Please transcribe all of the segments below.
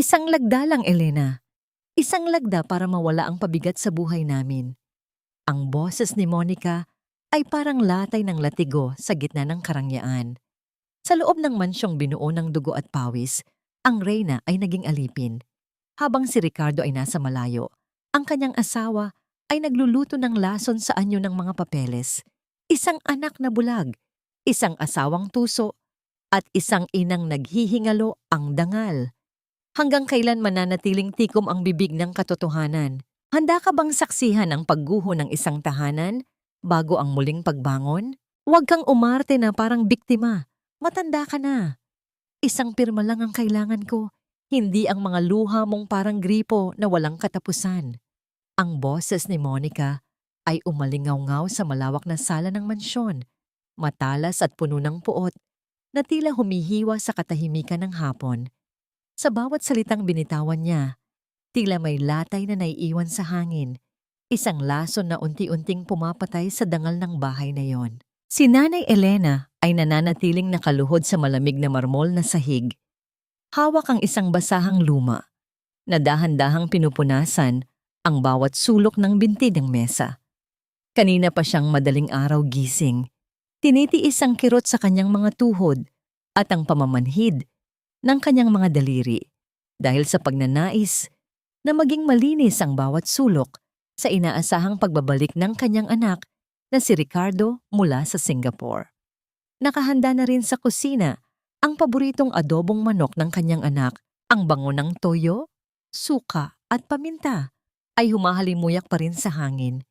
Isang lagda lang, Elena. Isang lagda para mawala ang pabigat sa buhay namin. Ang boses ni Monica ay parang latay ng latigo sa gitna ng karangyaan. Sa loob ng mansyong binuo ng dugo at pawis, ang reyna ay naging alipin. Habang si Ricardo ay nasa malayo, ang kanyang asawa ay nagluluto ng lason sa anyo ng mga papeles. Isang anak na bulag, isang asawang tuso, at isang inang naghihingalo ang dangal. Hanggang kailan mananatiling tikom ang bibig ng katotohanan? Handa ka bang saksihan ang pagguho ng isang tahanan bago ang muling pagbangon? Huwag kang umarte na parang biktima. Matanda ka na. Isang pirma lang ang kailangan ko, hindi ang mga luha mong parang gripo na walang katapusan. Ang boses ni Monica ay umalingaw-ngaw sa malawak na sala ng mansyon, matalas at puno ng puot, na tila humihiwa sa katahimikan ng hapon. Sa bawat salitang binitawan niya, tila may latay na naiiwan sa hangin, isang lason na unti-unting pumapatay sa dangal ng bahay na yon. Si Nanay Elena ay nananatiling nakaluhod sa malamig na marmol na sahig. Hawak ang isang basahang luma, na dahan-dahang pinupunasan ang bawat sulok ng binti ng mesa. Kanina pa siyang madaling araw gising, tinitiis ang kirot sa kanyang mga tuhod at ang pamamanhid ng kanyang mga daliri dahil sa pagnanais na maging malinis ang bawat sulok sa inaasahang pagbabalik ng kanyang anak na si Ricardo mula sa Singapore. Nakahanda na rin sa kusina ang paboritong adobong manok ng kanyang anak, ang bango ng toyo, suka at paminta ay humahalimuyak pa rin sa hangin.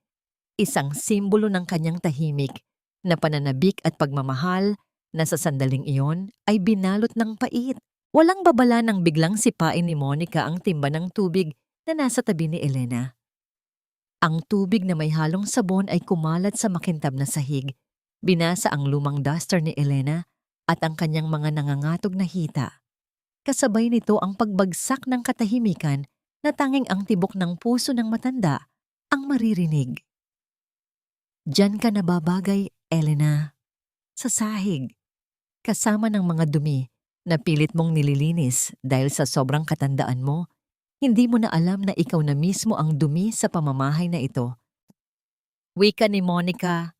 Isang simbolo ng kanyang tahimik na pananabik at pagmamahal na sa sandaling iyon ay binalot ng pait. Walang babala nang biglang sipain ni Monica ang timba ng tubig na nasa tabi ni Elena. Ang tubig na may halong sabon ay kumalat sa makintab na sahig. Binasa ang lumang duster ni Elena at ang kanyang mga nangangatog na hita. Kasabay nito ang pagbagsak ng katahimikan na tanging ang tibok ng puso ng matanda ang maririnig. Diyan ka nababagay, Elena. Sa sahig. Kasama ng mga dumi na pilit mong nililinis dahil sa sobrang katandaan mo, hindi mo na alam na ikaw na mismo ang dumi sa pamamahay na ito. Wika ni Monica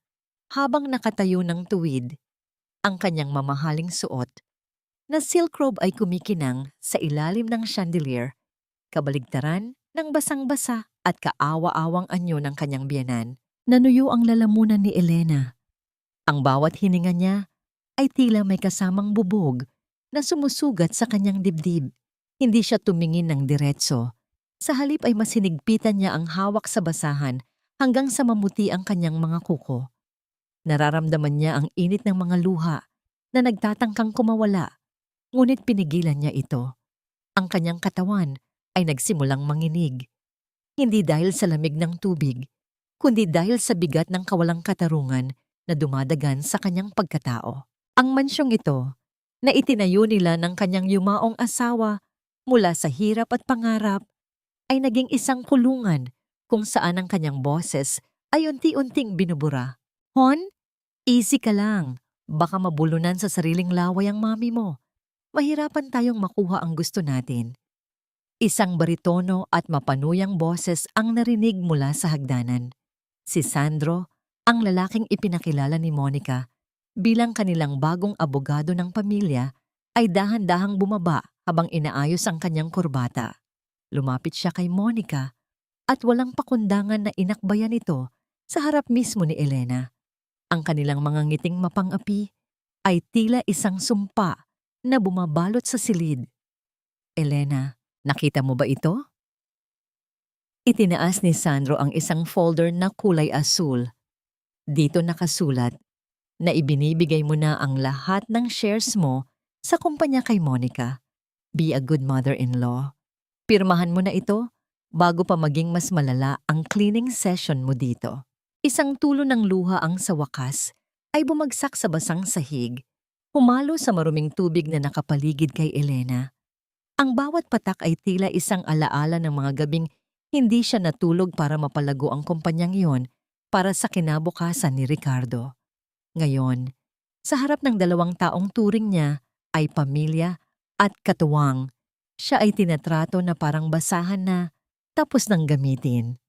habang nakatayo ng tuwid, ang kanyang mamahaling suot, na silk robe ay kumikinang sa ilalim ng chandelier, kabaligtaran ng basang-basa at kaawa-awang anyo ng kanyang biyenan. Nanuyo ang lalamunan ni Elena. Ang bawat hininga niya ay tila may kasamang bubog na sumusugat sa kanyang dibdib. Hindi siya tumingin ng diretso. Sa halip ay mas hinigpitan niya ang hawak sa basahan hanggang sa mamuti ang kanyang mga kuko. Nararamdaman niya ang init ng mga luha na nagtatangkang kumawala, ngunit pinigilan niya ito. Ang kanyang katawan ay nagsimulang manginig. Hindi dahil sa lamig ng tubig, kundi dahil sa bigat ng kawalang katarungan na dumadagan sa kanyang pagkatao. Ang mansyong ito, na itinayo nila ng kanyang yumaong asawa mula sa hirap at pangarap, ay naging isang kulungan kung saan ang kanyang boses ay unti-unting binubura. Hon, easy ka lang. Baka mabulunan sa sariling laway ang mami mo. Mahirapan tayong makuha ang gusto natin. Isang baritono at mapanuyang boses ang narinig mula sa hagdanan. Si Sandro, ang lalaking ipinakilala ni Monica bilang kanilang bagong abogado ng pamilya, ay dahan-dahang bumaba habang inaayos ang kanyang kurbata. Lumapit siya kay Monica at walang pakundangan na inakbayan ito sa harap mismo ni Elena. Ang kanilang mga ngiting mapang-api ay tila isang sumpa na bumabalot sa silid. Elena, nakita mo ba ito? Itinaas ni Sandro ang isang folder na kulay asul. Dito nakasulat na ibinibigay mo na ang lahat ng shares mo sa kumpanya kay Monica. Be a good mother-in-law. Pirmahan mo na ito bago pa maging mas malala ang cleaning session mo dito. Isang tulo ng luha ang sa wakas ay bumagsak sa basang sahig, humalo sa maruming tubig na nakapaligid kay Elena. Ang bawat patak ay tila isang alaala ng mga gabing hindi siya natulog para mapalago ang kumpanyang iyon para sa kinabukasan ni Ricardo. Ngayon, sa harap ng 2 taong turing niya ay pamilya at katuwang, Siya ay tinatrato na parang basahan na tapos nang gamitin.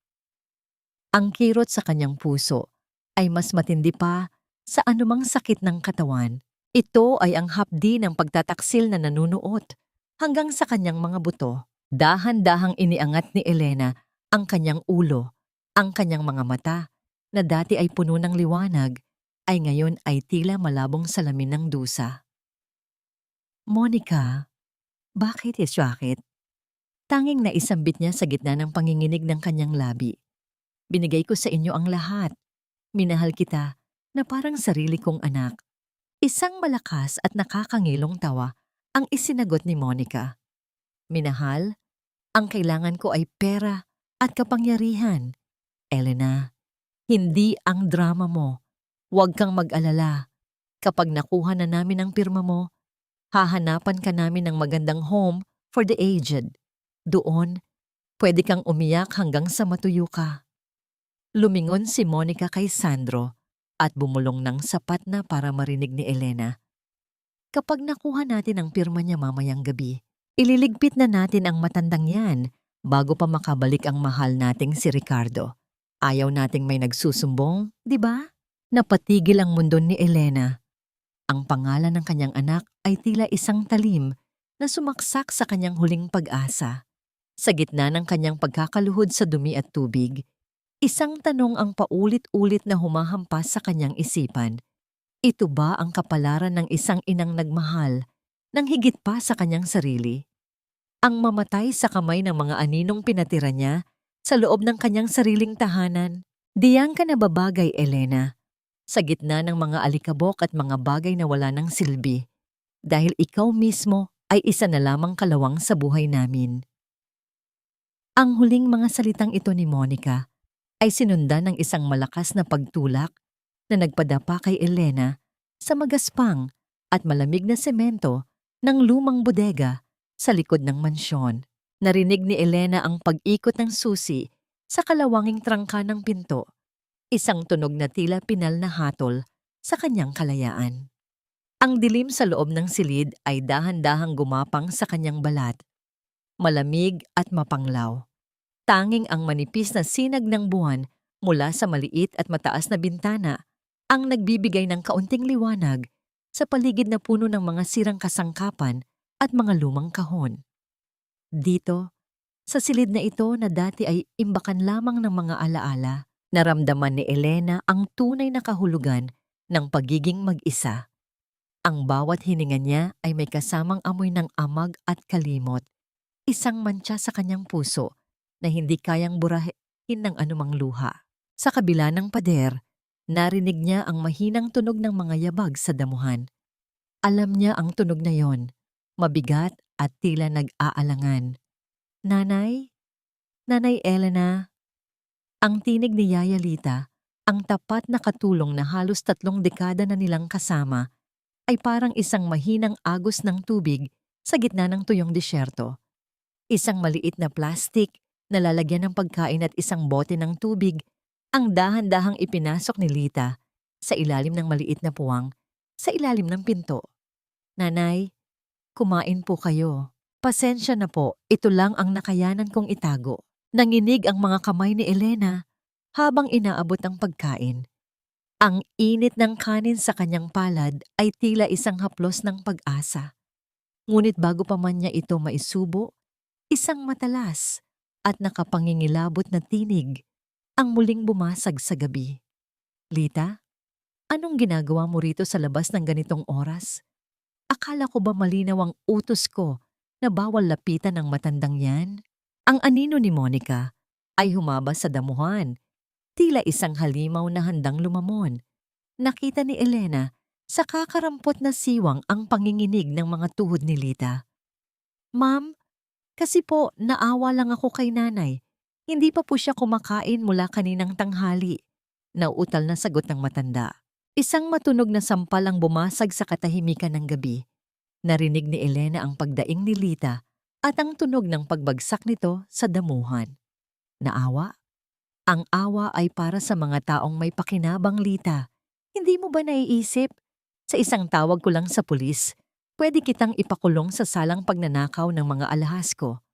Ang kirot sa kanyang puso ay mas matindi pa sa anumang sakit ng katawan. Ito ay ang hapdi ng pagtataksil na nanunuot hanggang sa kanyang mga buto. Dahan-dahang iniangat ni Elena ang kanyang ulo, ang kanyang mga mata na dati ay puno ng liwanag ay ngayon ay tila malabong salamin ng dusa. Monica, bakit bakit? Tanging naisambit niya sa gitna ng panginginig ng kanyang labi. Binigay ko sa inyo ang lahat. Minahal kita na parang sarili kong anak. Isang malakas at nakakangilong tawa ang isinagot ni Monica. Minahal, ang kailangan ko ay pera at kapangyarihan. Elena, hindi ang drama mo. Huwag kang mag-alala. Kapag nakuha na namin ang pirma mo, hahanapan ka namin ng magandang home for the aged. Doon, pwede kang umiyak hanggang sa matuyo ka. Lumingon si Monica kay Sandro at bumulong ng sapat na para marinig ni Elena. Kapag nakuha natin ang pirma niya mamayang gabi, ililigpit na natin ang matandang yan bago pa makabalik ang mahal nating si Ricardo. Ayaw nating may nagsusumbong, di ba? Napatigil ang mundo ni Elena. Ang pangalan ng kanyang anak ay tila isang talim na sumaksak sa kanyang huling pag-asa. Sa gitna ng kanyang pagkakaluhod sa dumi at tubig, isang tanong ang paulit-ulit na humahampas sa kanyang isipan. Ito ba ang kapalaran ng isang inang nagmahal nang higit pa sa kanyang sarili? Ang mamatay sa kamay ng mga aninong pinatira niya sa loob ng kanyang sariling tahanan? Diyan ka nababagay, Elena, sa gitna ng mga alikabok at mga bagay na wala ng silbi, dahil ikaw mismo ay isa na lamang kalawang sa buhay namin. Ang huling mga salitang ito ni Monica ay sinundan ng isang malakas na pagtulak na nagpadapa kay Elena sa magaspang at malamig na semento ng lumang bodega sa likod ng mansyon. Narinig ni Elena ang pag-ikot ng susi sa kalawanging trangka ng pinto, isang tunog na tila pinal na hatol sa kanyang kalayaan. Ang dilim sa loob ng silid ay dahan-dahang gumapang sa kanyang balat, malamig at mapanglaw. Tanging ang manipis na sinag ng buwan mula sa maliit at mataas na bintana ang nagbibigay ng kaunting liwanag sa paligid na puno ng mga sirang kasangkapan at mga lumang kahon. Dito, sa silid na ito na dati ay imbakan lamang ng mga alaala, naramdaman ni Elena ang tunay na kahulugan ng pagiging mag-isa. Ang bawat hininga niya ay may kasamang amoy ng amag at kalimot, isang mantsa sa kanyang puso na hindi kayang burahin ng anumang luha. Sa kabila ng pader, narinig niya ang mahinang tunog ng mga yabag sa damuhan. Alam niya ang tunog na yon, mabigat at tila nag-aalangan. Nanay? Nanay Elena? Ang tinig ni Yaya Lita, ang tapat na katulong na halos 3 dekada na nilang kasama, ay parang isang mahinang agos ng tubig sa gitna ng tuyong disyerto. Isang maliit na plastik na lalagyan ng pagkain at isang bote ng tubig ang dahan-dahang ipinasok ni Lita sa ilalim ng maliit na puwang sa ilalim ng pinto. Nanay, kumain po kayo. Pasensya na po, ito lang ang nakayanan kong itago. Nanginig ang mga kamay ni Elena habang inaabot ang pagkain. Ang init ng kanin sa kanyang palad ay tila isang haplos ng pag-asa. Ngunit bago pa man niya ito maisubo, isang matalas at nakapangingilabot na tinig ang muling bumasag sa gabi. Lita, anong ginagawa mo rito sa labas ng ganitong oras? Akala ko ba malinaw ang utos ko na bawal lapitan ng matandang yan? Ang anino ni Monica ay humaba sa damuhan, tila isang halimaw na handang lumamon. Nakita ni Elena sa kakarampot na siwang ang panginginig ng mga tuhod ni Lita. Ma'am, kasi po naawa lang ako kay nanay. Hindi pa po siya kumakain mula kaninang tanghali. Nauutal na sagot ng matanda. Isang matunog na sampal ang bumasag sa katahimikan ng gabi. Narinig ni Elena ang pagdaing ni Lita at ang tunog ng pagbagsak nito sa damuhan. Naawa? Ang awa ay para sa mga taong may pakinabang, Lita. Hindi mo ba naiisip? Sa isang tawag ko lang sa pulis, Pwede kitang ipakulong sa salang pagnanakaw ng mga alahas ko.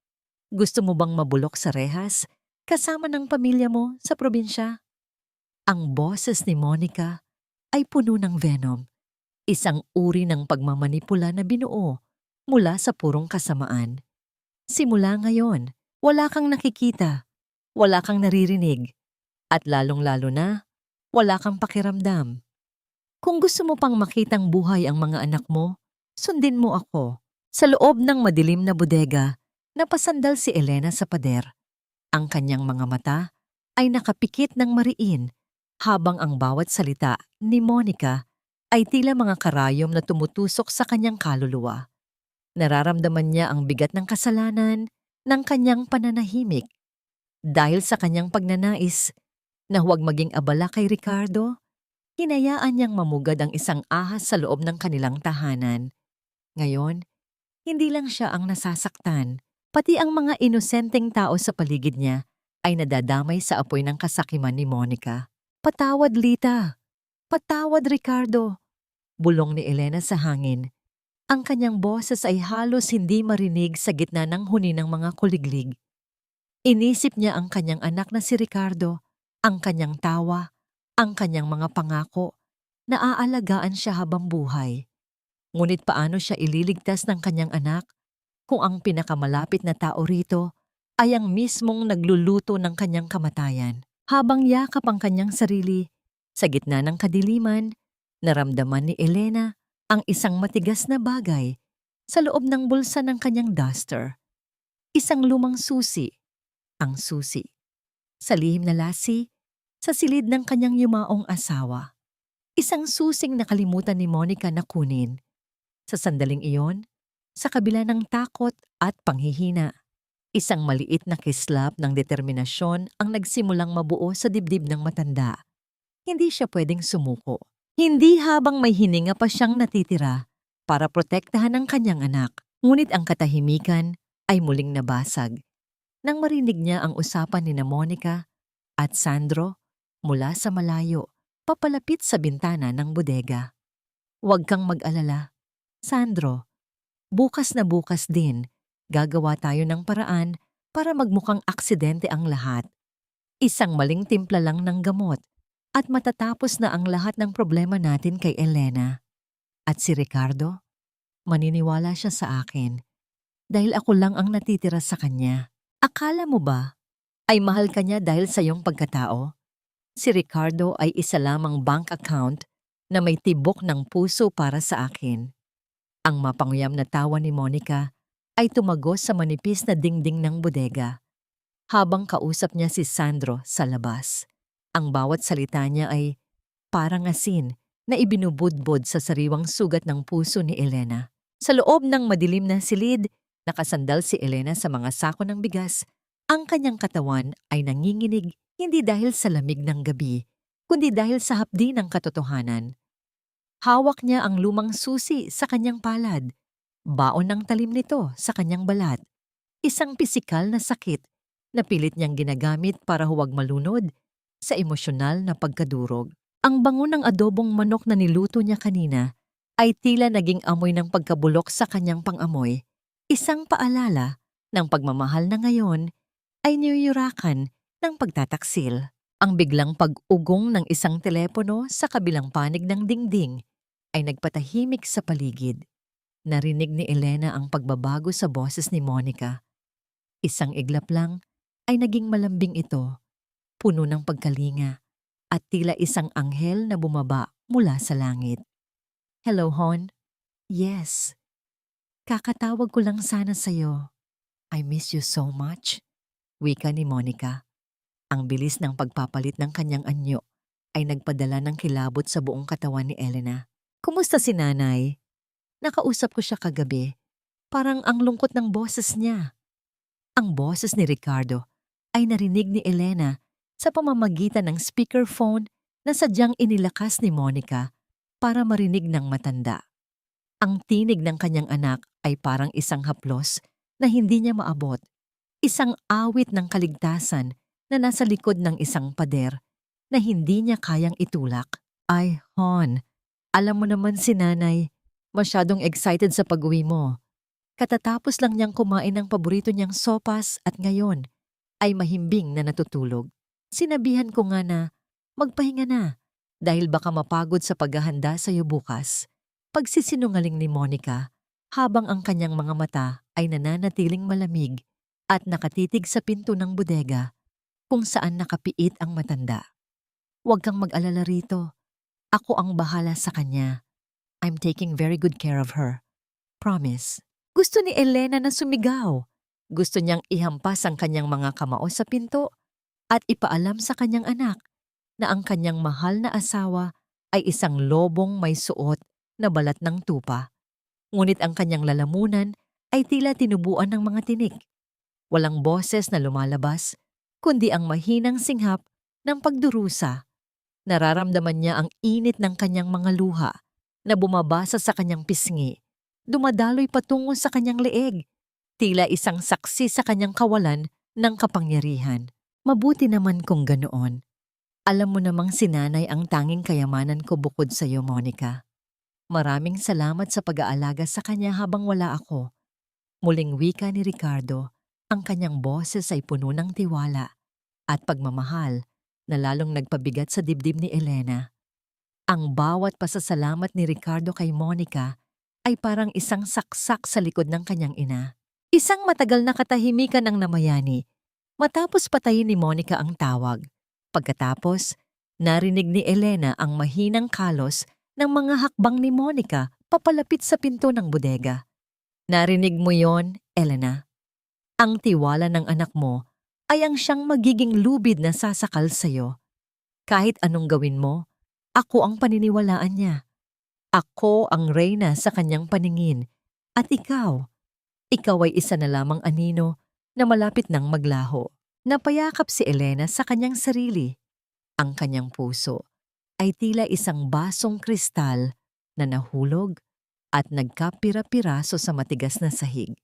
Gusto mo bang mabulok sa rehas kasama ng pamilya mo sa probinsya? Ang boses ni Monica ay puno ng venom, isang uri ng pagmamanipula na binuo mula sa purong kasamaan. Simula ngayon, wala kang nakikita, wala kang naririnig, at lalong-lalo na, wala kang pakiramdam. Kung gusto mo pang makitang buhay ang mga anak mo, sundin mo ako. Sa loob ng madilim na bodega, napasandal si Elena sa pader. Ang kanyang mga mata ay nakapikit ng mariin habang ang bawat salita ni Monica ay tila mga karayom na tumutusok sa kanyang kaluluwa. Nararamdaman niya ang bigat ng kasalanan ng kanyang pananahimik dahil sa kanyang pagnanais na huwag maging abala kay Ricardo. Hinayaan niyang mamugad ang isang ahas sa loob ng kanilang tahanan. Ngayon, hindi lang siya ang nasasaktan, pati ang mga inosenteng tao sa paligid niya ay nadadamay sa apoy ng kasakiman ni Monica. "Patawad, Lita. Patawad, Ricardo." Bulong ni Elena sa hangin. Ang kanyang boses ay halos hindi marinig sa gitna ng huni ng mga kuliglig. Inisip niya ang kanyang anak na si Ricardo, ang kanyang tawa, ang kanyang mga pangako na aalagaan siya habang buhay. Ngunit paano siya ililigtas ng kanyang anak kung ang pinakamalapit na tao rito ay ang mismong nagluluto ng kanyang kamatayan? Habang yakap ang kanyang sarili, sa gitna ng kadiliman, naramdaman ni Elena ang isang matigas na bagay sa loob ng bulsa ng kanyang duster. Isang lumang susi, ang susi. Sa lihim na lasi, sa silid ng kanyang yumaong asawa. Isang susing nakalimutan ni Monica na kunin. Sa sandaling iyon, sa kabila ng takot at panghihina, isang maliit na kislap ng determinasyon ang nagsimulang mabuo sa dibdib ng matanda. Hindi siya pwedeng sumuko. Hindi habang may hininga pa siyang natitira para protektahan ang kanyang anak. Ngunit ang katahimikan ay muling nabasag nang marinig niya ang usapan ni Monica at Sandro mula sa malayo, papalapit sa bintana ng bodega. "Huwag kang mag-alala, Sandro. Bukas na bukas din, gagawa tayo ng paraan para magmukhang aksidente ang lahat. Isang maling timpla lang ng gamot at matatapos na ang lahat ng problema natin kay Elena. At si Ricardo, maniniwala siya sa akin dahil ako lang ang natitira sa kanya. Akala mo ba ay mahal ka niya dahil sa iyong pagkatao? Si Ricardo ay isa lamang bank account na may tibok ng puso para sa akin." Ang mapanguyam na tawa ni Monica ay tumagos sa manipis na dingding ng bodega habang kausap niya si Sandro sa labas. Ang bawat salita niya ay parang asin na ibinubudbod sa sariwang sugat ng puso ni Elena. Sa loob ng madilim na silid, nakasandal si Elena sa mga sako ng bigas. Ang kanyang katawan ay nanginginig hindi dahil sa lamig ng gabi, kundi dahil sa hapdi ng katotohanan. Hawak niya ang lumang susi sa kanyang palad. Baon ng talim nito sa kanyang balat. Isang pisikal na sakit na pilit niyang ginagamit para huwag malunod sa emosyonal na pagkadurog. Ang bango ng adobong manok na niluto niya kanina ay tila naging amoy ng pagkabulok sa kanyang pangamoy. Isang paalala ng pagmamahal na ngayon ay niyuyurakan ng pagtataksil. Ang biglang pag-ugong ng isang telepono sa kabilang panig ng dingding ay nagpatahimik sa paligid. Narinig ni Elena ang pagbabago sa boses ni Monica. Isang iglap lang ay naging malambing ito, puno ng pagkalinga at tila isang anghel na bumaba mula sa langit. "Hello, Hon." "Yes. Kakatawag ko lang sana sa'yo. I miss you so much," wika ni Monica. Ang bilis ng pagpapalit ng kanyang anyo ay nagpadala ng kilabot sa buong katawan ni Elena. "Kumusta si nanay? Nakausap ko siya kagabi. Parang ang lungkot ng boses niya." Ang boses ni Ricardo ay narinig ni Elena sa pamamagitan ng speakerphone na sadyang inilakas ni Monica para marinig ng matanda. Ang tinig ng kanyang anak ay parang isang haplos na hindi niya maabot. Isang awit ng kaligtasan na nasa likod ng isang pader na hindi niya kayang itulak. "Ay, Hon, alam mo naman si nanay, Masyadong excited sa pag-uwi mo. Katatapos lang niyang kumain ng paborito niyang sopas at ngayon ay mahimbing na natutulog. Sinabihan ko nga na magpahinga na dahil baka mapagod sa paghahanda sa iyo bukas. Pagsisinungaling ni Monica habang ang kanyang mga mata ay nananatiling malamig at nakatitig sa pinto ng bodega kung saan nakapiit ang matanda. Huwag kang mag-alala rito. Ako ang bahala sa kanya. I'm taking very good care of her. Promise. Gusto ni Elena na sumigaw. Gusto niyang ihampas ang kanyang mga kamao sa pinto at ipaalam sa kanyang anak na ang kanyang mahal na asawa ay isang lobong may suot na balat ng tupa. Ngunit ang kanyang lalamunan ay tila tinubuan ng mga tinik. Walang boses na lumalabas, kundi ang mahinang singhap ng pagdurusa. Nararamdaman niya ang init ng kanyang mga luha na bumabasa sa kanyang pisngi. Dumadaloy patungo sa kanyang leeg, tila isang saksi sa kanyang kawalan ng kapangyarihan. Mabuti naman kung ganoon. Alam mo namang si nanay ang tanging kayamanan ko bukod sa iyo, Monica. Maraming salamat sa pag-aalaga sa kanya habang wala ako. Muling wika ni Ricardo, ang kanyang boses ay puno ng tiwala at pagmamahal na lalong nagpabigat sa dibdib ni Elena. Ang bawat pasasalamat ni Ricardo kay Monica ay parang isang saksak sa likod ng kanyang ina. Isang matagal na katahimikan ang namayani matapos patayin ni Monica ang tawag. Pagkatapos, narinig ni Elena ang mahinang kalos ng mga hakbang ni Monica papalapit sa pinto ng bodega. Narinig mo yon, Elena? Ang tiwala ng anak mo ay ang siyang magiging lubid na sasakal sa'yo. Kahit anong gawin mo, ako ang paniniwalaan niya. Ako ang reyna sa kanyang paningin at ikaw ay isa na lamang anino na malapit nang maglaho. Napayakap si Elena sa kanyang sarili. Ang kanyang puso ay tila isang basong kristal na nahulog at nagkapira-piraso sa matigas na sahig.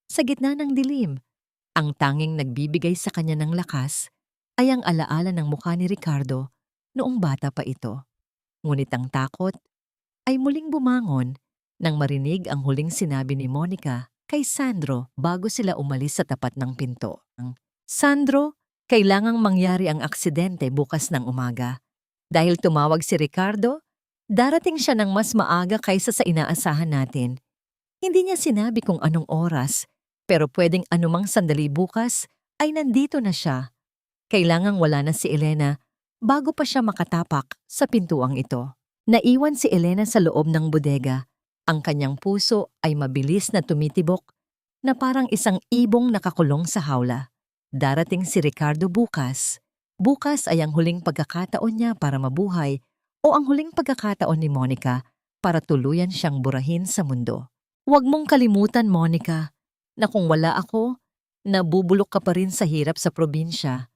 Sa gitna ng dilim, ang tanging nagbibigay sa kanya ng lakas ay ang alaala ng mukha ni Ricardo noong bata pa ito. Ngunit ang takot ay muling bumangon nang marinig ang huling sinabi ni Monica kay Sandro bago sila umalis sa tapat ng pinto. Sandro, kailangang mangyari ang aksidente bukas ng umaga. Dahil tumawag si Ricardo, darating siya ng mas maaga kaysa sa inaasahan natin. Hindi niya sinabi kung anong oras, pero pwedeng anumang sandali bukas ay nandito na siya. Kailangang wala na si Elena bago pa siya makatapak sa pintuang ito. Naiwan si Elena sa loob ng bodega. Ang kanyang puso ay mabilis na tumitibok na parang isang ibong nakakulong sa hawla. Darating si Ricardo bukas. Bukas ay ang huling pagkakataon niya para mabuhay o ang huling pagkakataon ni Monica para tuluyan siyang burahin sa mundo. Huwag mong kalimutan, Monica, na kung wala ako, nabubulok ka pa rin sa hirap sa probinsya.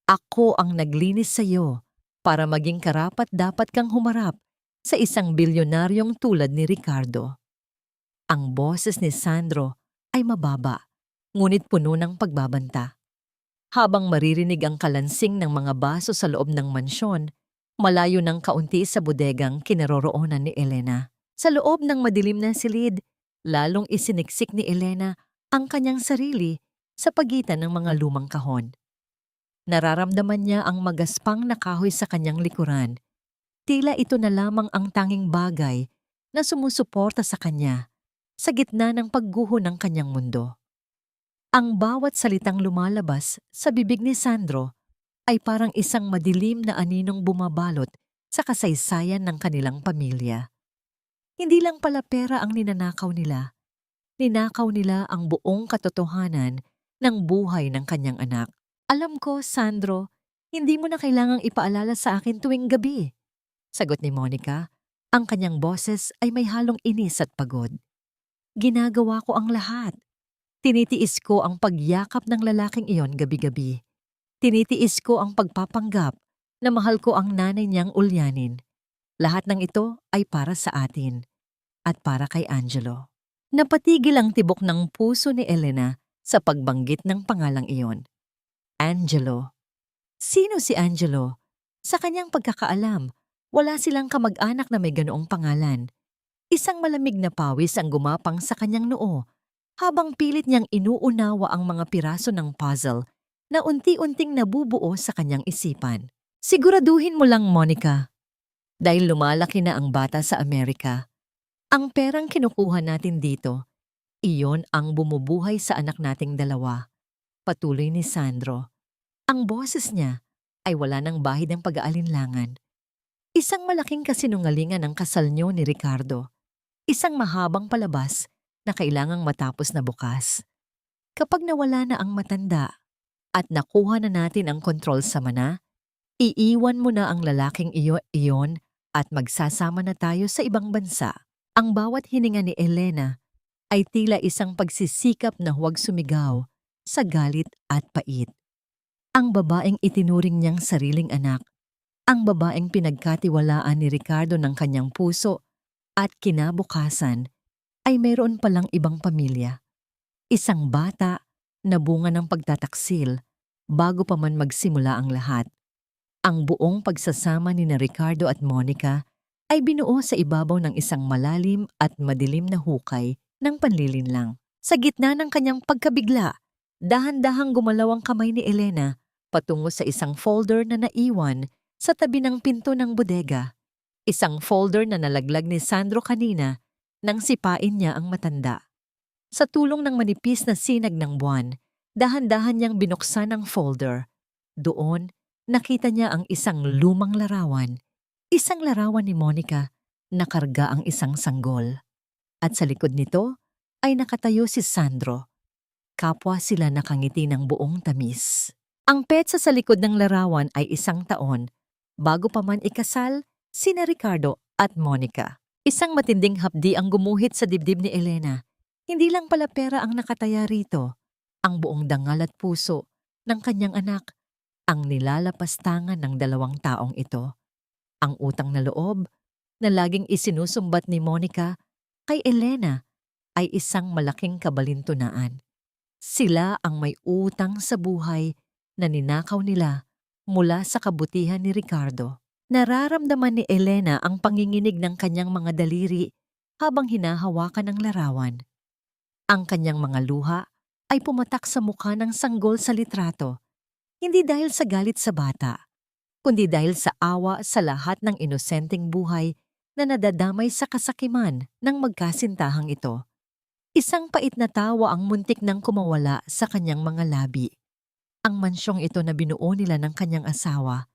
Ako ang naglinis sa iyo para maging karapat-dapat kang humarap sa isang bilyonaryong tulad ni Ricardo. Ang boses ni Sandro ay mababa, ngunit puno ng pagbabanta. Habang maririnig ang kalansing ng mga baso sa loob ng mansyon, malayo ng kaunti sa bodegang kinaroroonan ni Elena. Sa loob ng madilim na silid, lalong isiniksik ni Elena ang kanyang sarili sa pagitan ng mga lumang kahon. Nararamdaman niya ang magaspang na kahoy sa kanyang likuran. Tila ito na lamang ang tanging bagay na sumusuporta sa kanya sa gitna ng pagguho ng kanyang mundo. Ang bawat salitang lumalabas sa bibig ni Sandro ay parang isang madilim na aninong bumabalot sa kasaysayan ng kanilang pamilya. Hindi lang pala pera ang ninanakaw nila. Ninakaw nila ang buong katotohanan ng buhay ng kanyang anak. Alam ko, Sandro, hindi mo na kailangang ipaalala sa akin tuwing gabi. Sagot ni Monica, ang kanyang boses ay may halong inis at pagod. Ginagawa ko ang lahat. Tinitiis ko ang pagyakap ng lalaking iyon gabi-gabi. Tinitiis ko ang pagpapanggap na mahal ko ang nanay niyang ulyanin. Lahat ng ito ay para sa atin at para kay Angelo. Napatigil ang tibok ng puso ni Elena sa pagbanggit ng pangalang iyon. Angelo. Sino si Angelo? Sa kanyang pagkakaalam, wala silang kamag-anak na may ganoong pangalan. Isang malamig na pawis ang gumapang sa kanyang noo habang pilit niyang inuunawa ang mga piraso ng puzzle na unti-unting nabubuo sa kanyang isipan. Siguraduhin mo lang, Monica, dahil lumalaki na ang bata sa Amerika, ang perang kinukuha natin dito, iyon ang bumubuhay sa anak nating dalawa. Patuloy ni Sandro. Ang boses niya ay wala ng bahid ng pag-aalinlangan. Isang malaking kasinungalingan ang kasal niyo ni Ricardo. Isang mahabang palabas na kailangang matapos na bukas. Kapag nawala na ang matanda at nakuha na natin ang kontrol sa mana, iiwan mo na ang lalaking iyon at magsasama na tayo sa ibang bansa. Ang bawat hininga ni Elena ay tila isang pagsisikap na huwag sumigaw sa galit at pait. Ang babaeng itinuring niyang sariling anak, ang babaeng pinagkatiwalaan ni Ricardo ng kanyang puso at kinabukasan ay mayroon palang ibang pamilya. Isang bata na bunga ng pagtataksil bago pa man magsimula ang lahat. Ang buong pagsasama ni na Ricardo at Monica ay binuo sa ibabaw ng isang malalim at madilim na hukay ng panlilinlang. Sa gitna ng kanyang pagkabigla, dahan-dahang gumalaw ang kamay ni Elena patungo sa isang folder na naiwan sa tabi ng pinto ng bodega. Isang folder na nalaglag ni Sandro kanina nang sipain niya ang matanda. Sa tulong ng manipis na sinag ng buwan, dahan-dahan niyang binuksan ang folder. Doon, nakita niya ang isang lumang larawan. Isang larawan ni Monica na karga ang isang sanggol. At sa likod nito ay nakatayo si Sandro. Kapwa sila nakangiti ng buong tamis. Ang petsa sa likod ng larawan ay 1 taon bago pa man ikasal sina Ricardo at Monica. Isang matinding hapdi ang gumuhit sa dibdib ni Elena. Hindi lang pala pera ang nakataya rito. Ang buong dangal at puso ng kanyang anak ang nilalapastangan ng 2 taong ito. Ang utang na loob na laging isinusumbat ni Monica kay Elena ay isang malaking kabalintunaan. Sila ang may utang sa buhay na ninakaw nila mula sa kabutihan ni Ricardo. Nararamdaman ni Elena ang panginginig ng kanyang mga daliri habang hinahawakan ang larawan. Ang kanyang mga luha ay pumatak sa mukha ng sanggol sa litrato, hindi dahil sa galit sa bata, kundi dahil sa awa sa lahat ng inosenteng buhay na nadadamay sa kasakiman ng magkasintahang ito. Isang pait na tawa ang muntik nang kumawala sa kanyang mga labi. Ang mansyong ito na binuo nila ng kanyang asawa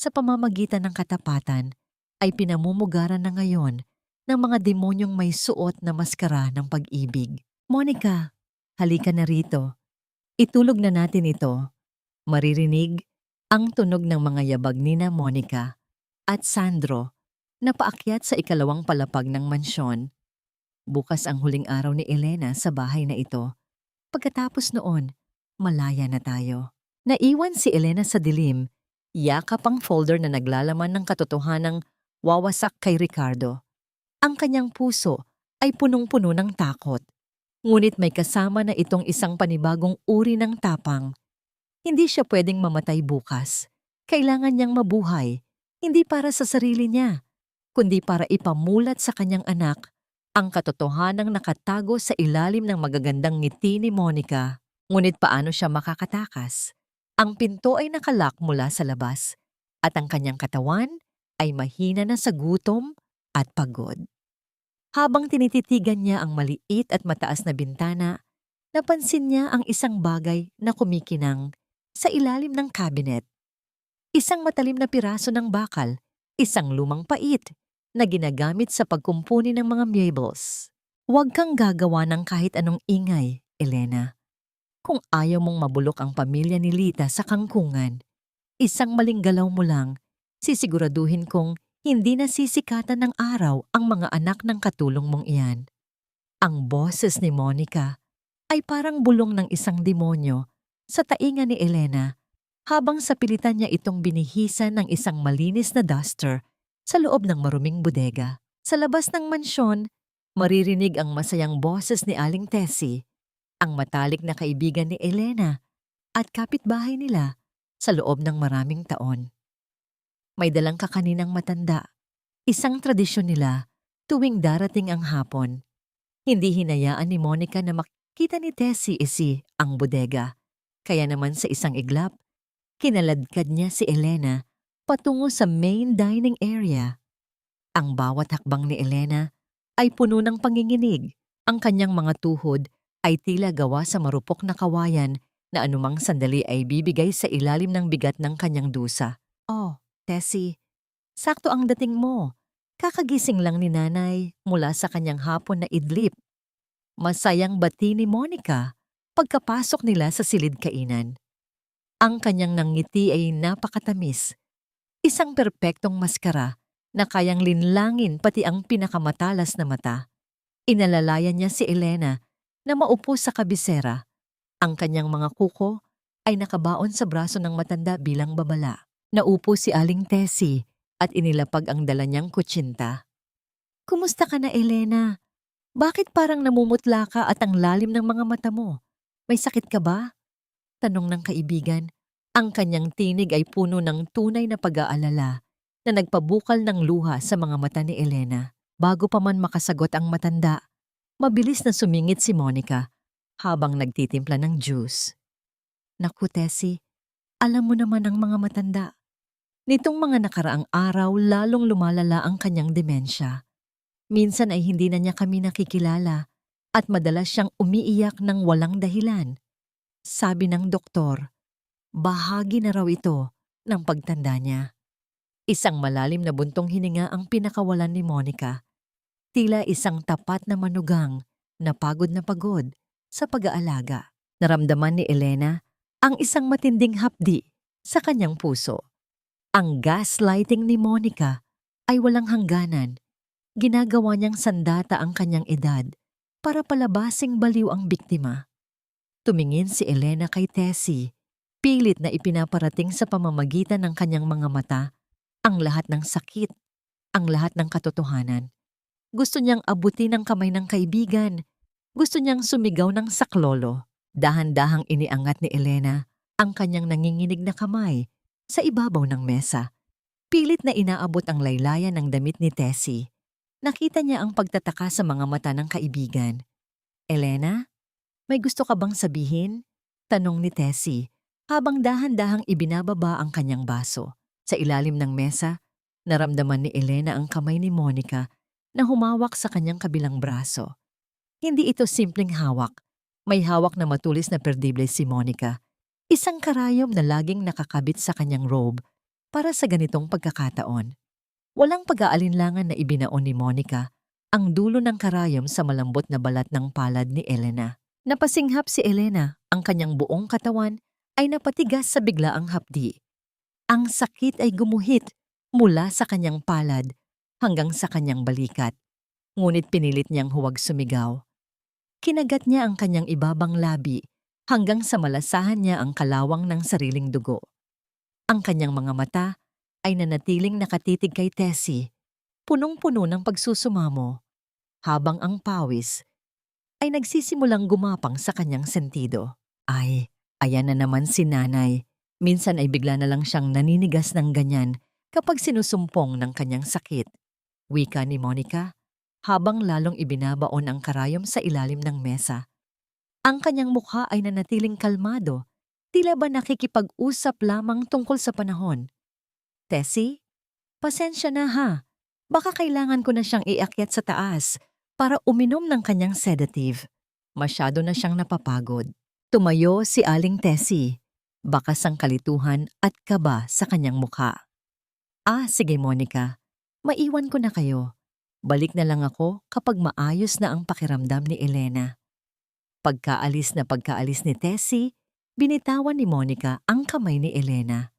sa pamamagitan ng katapatan ay pinamumugaran na ngayon ng mga demonyong may suot na maskara ng pag-ibig. Monica, halika na rito. Itulog na natin ito. Maririnig ang tunog ng mga yabag ni na Monica at Sandro na paakyat sa 2 palapag ng mansyon. Bukas ang huling araw ni Elena sa bahay na ito. Pagkatapos noon, malaya na tayo. Naiwan si Elena sa dilim, yakap ang folder na naglalaman ng katotohanang wawasak kay Ricardo. Ang kanyang puso ay punong-puno ng takot. Ngunit may kasama na itong isang panibagong uri ng tapang. Hindi siya pwedeng mamatay bukas. Kailangan niyang mabuhay, hindi para sa sarili niya, kundi para ipamulat sa kanyang anak ang katotohanang nakatago sa ilalim ng magagandang ngiti ni Monica. Ngunit paano siya makakatakas? Ang pinto ay nakalak mula sa labas at ang kanyang katawan ay mahina na sa gutom at pagod. Habang tinititigan niya ang maliit at mataas na bintana, napansin niya ang isang bagay na kumikinang sa ilalim ng cabinet. Isang matalim na piraso ng bakal, isang lumang pait na ginagamit sa pagkumpuni ng mga meubles. Huwag kang gagawa ng kahit anong ingay, Elena. Kung ayaw mong mabulok ang pamilya ni Lita sa kangkungan, isang maling galaw mo lang, sisiguraduhin kong hindi nasisikatan ng araw ang mga anak ng katulong mong iyan. Ang boses ni Monica ay parang bulong ng isang demonyo sa tainga ni Elena habang sa pilitan niya itong binihisan ng isang malinis na duster sa loob ng maruming bodega. Sa labas ng mansyon, maririnig ang masayang boses ni Aling Tessie, ang matalik na kaibigan ni Elena at kapitbahay nila sa loob ng maraming taon. May dalang kakaninang matanda, isang tradisyon nila Tuwing darating ang hapon, hindi hinayaan ni Monica na makita ni Tessie ang bodega. Kaya naman sa isang iglap, kinaladkad niya si Elena patungo sa main dining area. Ang bawat hakbang ni Elena ay puno ng panginginig. Ang kanyang mga tuhod ay tila gawa sa marupok na kawayan na anumang sandali ay bibigay sa ilalim ng bigat ng kanyang dusa. "Oh, Tessie, sakto ang dating mo. Kakagising lang ni nanay mula sa kanyang hapon na idlip." Masayang bati ni Monica pagkapasok nila sa silid kainan. Ang kanyang nangiti ay napakatamis. Isang perpektong maskara na kayang linlangin pati ang pinakamatalas na mata. Inalalayan niya si Elena na maupo sa kabisera. Ang kanyang mga kuko ay nakabaon sa braso ng matanda bilang babala. Naupo si Aling Tessie at inilapag ang dala niyang kutsinta. "Kumusta ka na, Elena? Bakit parang namumutla ka at ang lalim ng mga mata mo? May sakit ka ba?" Tanong ng kaibigan. Ang kanyang tinig ay puno ng tunay na pag-aalala na nagpabukal ng luha sa mga mata ni Elena. Bago pa man makasagot ang matanda, mabilis na sumingit si Monica habang nagtitimpla ng juice. "Naku, Tessie, alam mo naman ang mga matanda. Nitong mga nakaraang araw lalong lumalala ang kanyang demensya. Minsan ay hindi na niya kami nakikilala at madalas siyang umiiyak ng walang dahilan. Sabi ng doktor, bahagi na raw ito ng pagtanda niya." Isang malalim na buntong hininga ang pinakawalan ni Monica. Tila isang tapat na manugang na pagod sa pag-aalaga. Naramdaman ni Elena ang isang matinding hapdi sa kanyang puso. Ang gaslighting ni Monica ay walang hangganan. Ginagawa niyang sandata ang kanyang edad para palabasing baliw ang biktima. Tumingin si Elena kay Tessie, pilit na ipinaparating sa pamamagitan ng kanyang mga mata ang lahat ng sakit, ang lahat ng katotohanan. Gusto niyang abutin ng kamay ng kaibigan. Gusto niyang sumigaw ng saklolo. Dahan-dahang iniangat ni Elena ang kanyang nanginginig na kamay sa ibabaw ng mesa. Pilit na inaabot ang laylayan ng damit ni Tessie. Nakita niya ang pagtataka sa mga mata ng kaibigan. "Elena, may gusto ka bang sabihin?" Tanong ni Tessie habang dahan-dahang ibinababa ang kanyang baso. Sa ilalim ng mesa, naramdaman ni Elena ang kamay ni Monica na humawak sa kanyang kabilang braso. Hindi ito simpleng hawak. May hawak na matulis na perdible si Monica. Isang karayom na laging nakakabit sa kanyang robe para sa ganitong pagkakataon. Walang pag-aalinlangan na ibinaon ni Monica ang dulo ng karayom sa malambot na balat ng palad ni Elena. Napasinghap si Elena, ang kanyang buong katawan ay napatigas sa biglaang hapdi. Ang sakit ay gumuhit mula sa kanyang palad hanggang sa kanyang balikat. Ngunit pinilit niyang huwag sumigaw. Kinagat niya ang kanyang ibabang labi hanggang sa malasahan niya ang kalawang ng sariling dugo. Ang kanyang mga mata ay nanatiling nakatitig kay Tessie, punong-puno ng pagsusumamo, habang ang pawis ay nagsisimulang gumapang sa kanyang sentido. Ay, ayan na naman si nanay. Minsan ay bigla na lang siyang naninigas ng ganyan kapag sinusumpong ng kanyang sakit. Wika ni Monica, habang lalong ibinabaon ang karayom sa ilalim ng mesa. Ang kanyang mukha ay nanatiling kalmado, tila ba nakikipag-usap lamang tungkol sa panahon. "Tessie, pasensya na ha. Baka kailangan ko na siyang iakyat sa taas para uminom ng kanyang sedative. Masyado na siyang napapagod." Tumayo si Aling Tessie, bakas ang kalituhan at kaba sa kanyang mukha. "Ah, sige Monica, maiwan ko na kayo. Balik na lang ako kapag maayos na ang pakiramdam ni Elena." Pagkaalis ni Tessie, binitawan ni Monica ang kamay ni Elena.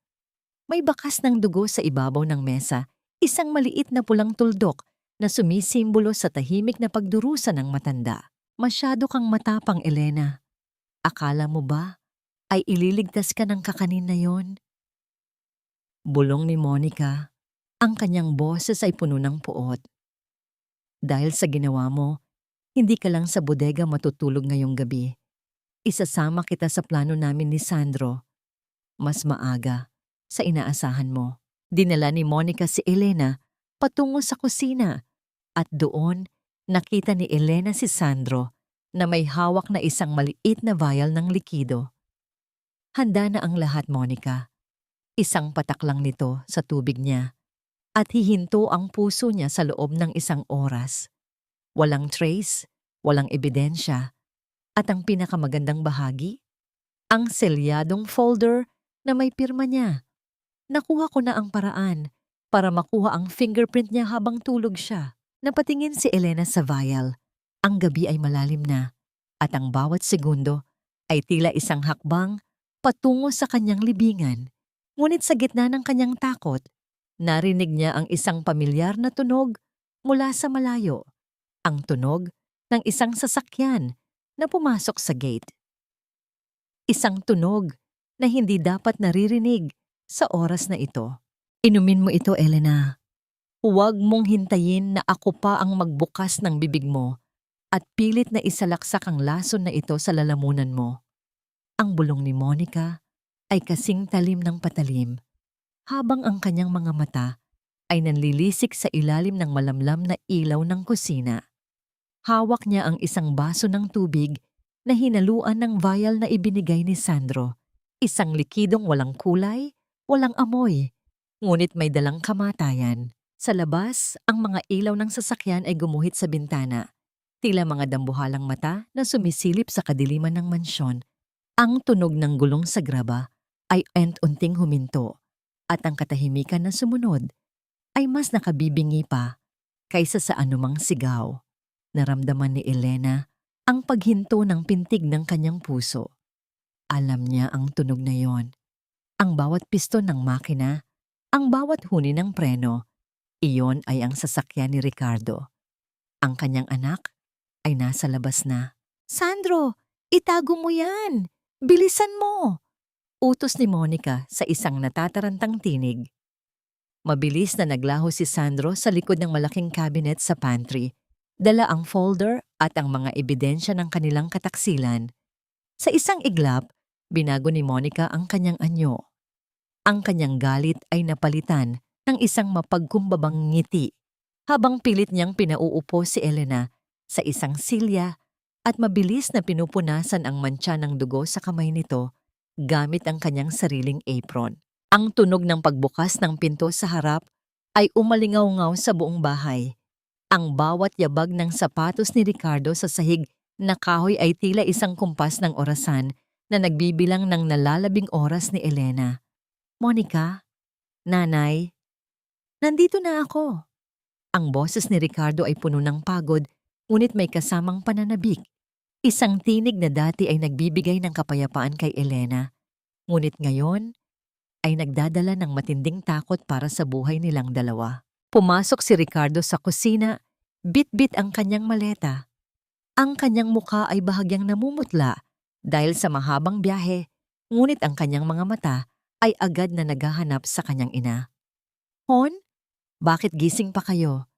May bakas ng dugo sa ibabaw ng mesa, isang maliit na pulang tuldok na sumisimbolo sa tahimik na pagdurusa ng matanda. "Masyado kang matapang, Elena. Akala mo ba ay ililigtas ka ng kakanin na yon?" Bulong ni Monica. Ang kanyang boses ay puno ng puot. "Dahil sa ginawa mo, hindi ka lang sa bodega matutulog ngayong gabi. Isasama kita sa plano namin ni Sandro. Mas maaga sa inaasahan mo." Dinala ni Monica si Elena patungo sa kusina At doon, nakita ni Elena si Sandro na may hawak na isang maliit na vial ng likido. Handa na ang lahat, Monica. Isang patak lang nito sa tubig niya at hihinto ang puso niya sa loob ng 1 oras. Walang trace, walang ebidensya, at ang pinakamagandang bahagi, ang selyadong folder na may pirma niya. Nakuha ko na ang paraan para makuha ang fingerprint niya habang tulog siya. Napatingin si Elena sa vial. Ang gabi ay malalim na at ang bawat segundo ay tila isang hakbang patungo sa kanyang libingan. Ngunit sa gitna ng kanyang takot, narinig niya ang isang pamilyar na tunog mula sa malayo. Ang tunog ng isang sasakyan na pumasok sa gate. Isang tunog na hindi dapat naririnig sa oras na ito. Inumin mo ito, Elena. Huwag mong hintayin na ako pa ang magbukas ng bibig mo at pilit na isalaksak ang lason na ito sa lalamunan mo. Ang bulong ni Monica ay kasing talim ng patalim, habang ang kanyang mga mata ay nanlilisik sa ilalim ng malamlam na ilaw ng kusina. Hawak niya ang isang baso ng tubig na hinaluan ng vial na ibinigay ni Sandro. Isang likidong walang kulay, walang amoy, ngunit may dalang kamatayan. Sa labas, ang mga ilaw ng sasakyan ay gumuhit sa bintana, tila mga dambuhalang mata na sumisilip sa kadiliman ng mansyon. Ang tunog ng gulong sa graba ay unting huminto, at ang katahimikan na sumunod ay mas nakabibingi pa kaysa sa anumang sigaw. Naramdaman ni Elena ang paghinto ng pintig ng kanyang puso. Alam niya ang tunog na yon. Ang bawat piston ng makina, ang bawat huni ng preno, iyon ay ang sasakyan ni Ricardo. Ang kanyang anak ay nasa labas na. Sandro, itago mo yan! Bilisan mo! Utos ni Monica sa isang natatarantang tinig. Mabilis na naglaho si Sandro sa likod ng malaking cabinet sa pantry. Dala ang folder at ang mga ebidensya ng kanilang kataksilan. Sa isang iglap, binago ni Monica ang kanyang anyo. Ang kanyang galit ay napalitan ng isang mapagkumbabang ngiti habang pilit niyang pinauupo si Elena sa isang silya at mabilis na pinupunasan ang mantsa ng dugo sa kamay nito gamit ang kanyang sariling apron. Ang tunog ng pagbukas ng pinto sa harap ay umalingaw-ngaw sa buong bahay. Ang bawat yabag ng sapatos ni Ricardo sa sahig na kahoy ay tila isang kumpas ng orasan na nagbibilang ng nalalabing oras ni Elena. Monica, Nanay, nandito na ako. Ang boses ni Ricardo ay puno ng pagod, ngunit may kasamang pananabik. Isang tinig na dati ay nagbibigay ng kapayapaan kay Elena, ngunit ngayon ay nagdadala ng matinding takot para sa buhay nilang dalawa. Pumasok si Ricardo sa kusina, bit-bit ang kanyang maleta. Ang kanyang mukha ay bahagyang namumutla dahil sa mahabang biyahe, ngunit ang kanyang mga mata ay agad na naghahanap sa kanyang ina. Hon? Bakit gising pa kayo?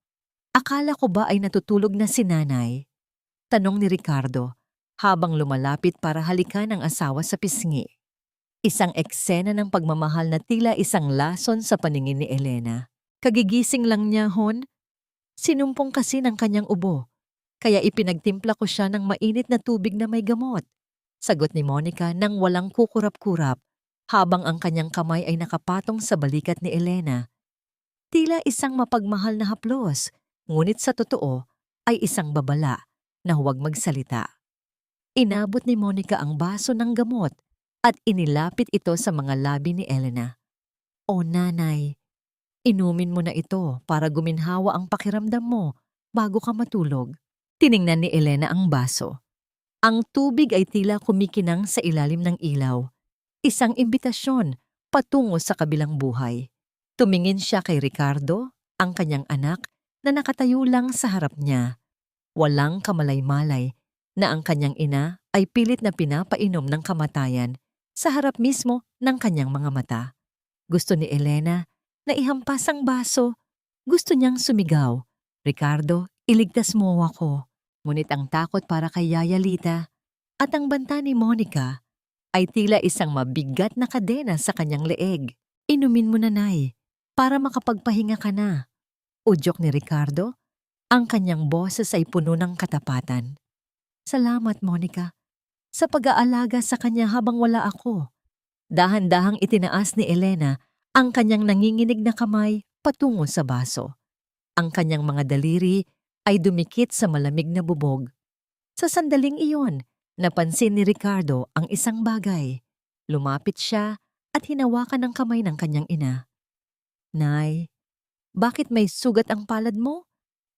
Akala ko ba ay natutulog na si Nanay? Tanong ni Ricardo habang lumalapit para halikan ang asawa sa pisngi. Isang eksena ng pagmamahal na tila isang lason sa paningin ni Elena. Kagigising lang niya, Hon. Sinumpong kasi ng kanyang ubo, kaya ipinagtimpla ko siya ng mainit na tubig na may gamot. Sagot ni Monica nang walang kukurap-kurap habang ang kanyang kamay ay nakapatong sa balikat ni Elena. Tila isang mapagmahal na haplos, ngunit sa totoo ay isang babala na huwag magsalita. Inabot ni Monica ang baso ng gamot at inilapit ito sa mga labi ni Elena. O Nanay, inumin mo na ito para guminhawa ang pakiramdam mo bago ka matulog. Tiningnan ni Elena ang baso. Ang tubig ay tila kumikinang sa ilalim ng ilaw. Isang imbitasyon patungo sa kabilang buhay. Tumingin siya kay Ricardo, ang kanyang anak, na nakatayo lang sa harap niya. Walang kamalay-malay na ang kanyang ina ay pilit na pinapainom ng kamatayan sa harap mismo ng kanyang mga mata. Gusto ni Elena na ihampas ang baso. Gusto niyang sumigaw, Ricardo, iligtas mo ako. Ngunit ang takot para kay Yaya Lita at ang banta ni Monica ay tila isang mabigat na kadena sa kanyang leeg. Inumin mo na, Nay, para makapagpahinga ka na. Udyok ni Ricardo, Ang kanyang boses ay puno ng katapatan. Salamat, Monica, sa pag-aalaga sa kanya habang wala ako. Dahan-dahang itinaas ni Elena ang kanyang nanginginig na kamay patungo sa baso. Ang kanyang mga daliri ay dumikit sa malamig na bubog. Sa sandaling iyon, napansin ni Ricardo ang isang bagay. Lumapit siya at hinawakan ang kamay ng kanyang ina. Nay, bakit may sugat ang palad mo?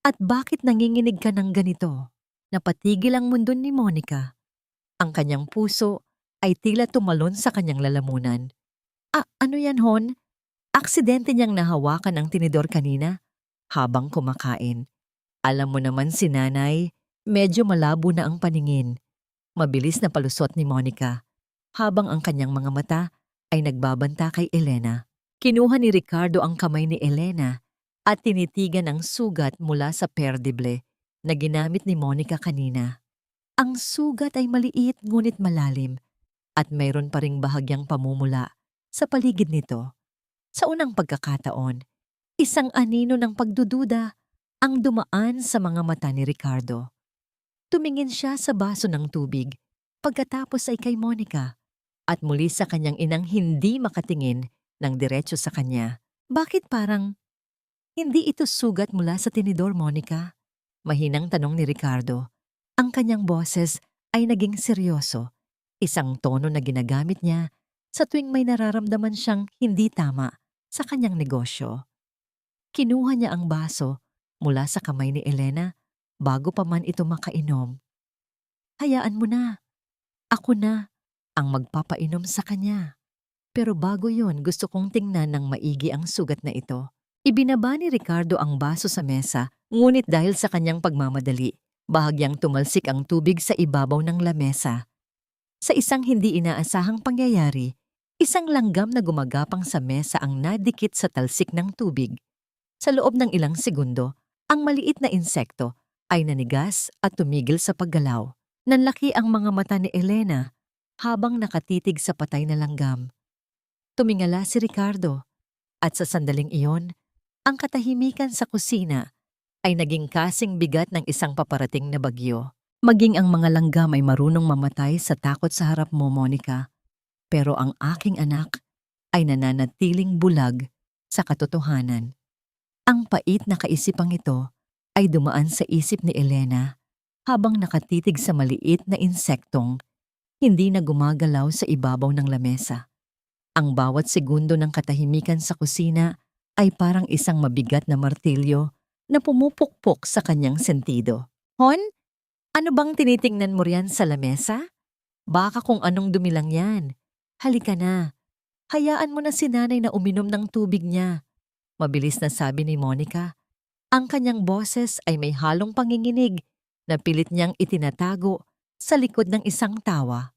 At bakit nanginginig ka ng ganito? Napatigil ang mundo ni Monica. Ang kanyang puso ay tila tumalon sa kanyang lalamunan. Ano yan, Hon? Aksidente niyang nahawakan ang tinidor kanina habang kumakain. Alam mo naman si nanay, medyo malabo na ang paningin. Mabilis na palusot ni Monica habang ang kanyang mga mata ay nagbabanta kay Elena. Kinuha ni Ricardo ang kamay ni Elena at tinitigan ang sugat mula sa perdible na ginamit ni Monica kanina. Ang sugat ay maliit ngunit malalim at mayroon pa ring bahagyang pamumula sa paligid nito. Sa unang pagkakataon, isang anino ng pagdududa ang dumaan sa mga mata ni Ricardo. Tumingin siya sa baso ng tubig pagkatapos ay kay Monica at muli sa kanyang inang hindi makatingin ng diretso sa kanya. Bakit parang hindi ito sugat mula sa tinidor, Monica? Mahinang tanong ni Ricardo. Ang kanyang boses ay naging seryoso, isang tono na ginagamit niya sa tuwing may nararamdaman siyang hindi tama sa kanyang negosyo. Kinuha niya ang baso mula sa kamay ni Elena bago pa man ito makainom. Hayaan mo na. Ako na ang magpapainom sa kanya. Pero bago yon, gusto kong tingnan ng maigi ang sugat na ito. Ibinaba ni Ricardo ang baso sa mesa, ngunit dahil sa kanyang pagmamadali, bahagyang tumalsik ang tubig sa ibabaw ng lamesa. Sa isang hindi inaasahang pangyayari, isang langgam na gumagapang sa mesa ang nadikit sa talsik ng tubig. Sa loob ng ilang segundo, ang maliit na insekto ay nanigas at tumigil sa paggalaw. Nanlaki ang mga mata ni Elena habang nakatitig sa patay na langgam. Tumingala si Ricardo at sa sandaling iyon, ang katahimikan sa kusina ay naging kasing bigat ng isang paparating na bagyo. Maging ang mga langgam ay marunong mamatay sa takot sa harap mo, Monica. Pero ang aking anak ay nananatiling bulag sa katotohanan. Ang pait na kaisipang ito ay dumaan sa isip ni Elena habang nakatitig sa maliit na insektong hindi na gumagalaw sa ibabaw ng lamesa. Ang bawat segundo ng katahimikan sa kusina ay parang isang mabigat na martilyo na pumupukpok sa kanyang sentido. Hon, ano bang tinitingnan mo riyan sa lamesa? Baka kung anong dumi lang yan. Halika na. Hayaan mo na si nanay na uminom ng tubig niya. Mabilis na sabi ni Monica. Ang kanyang boses ay may halong panginginig na pilit niyang itinatago sa likod ng isang tawa.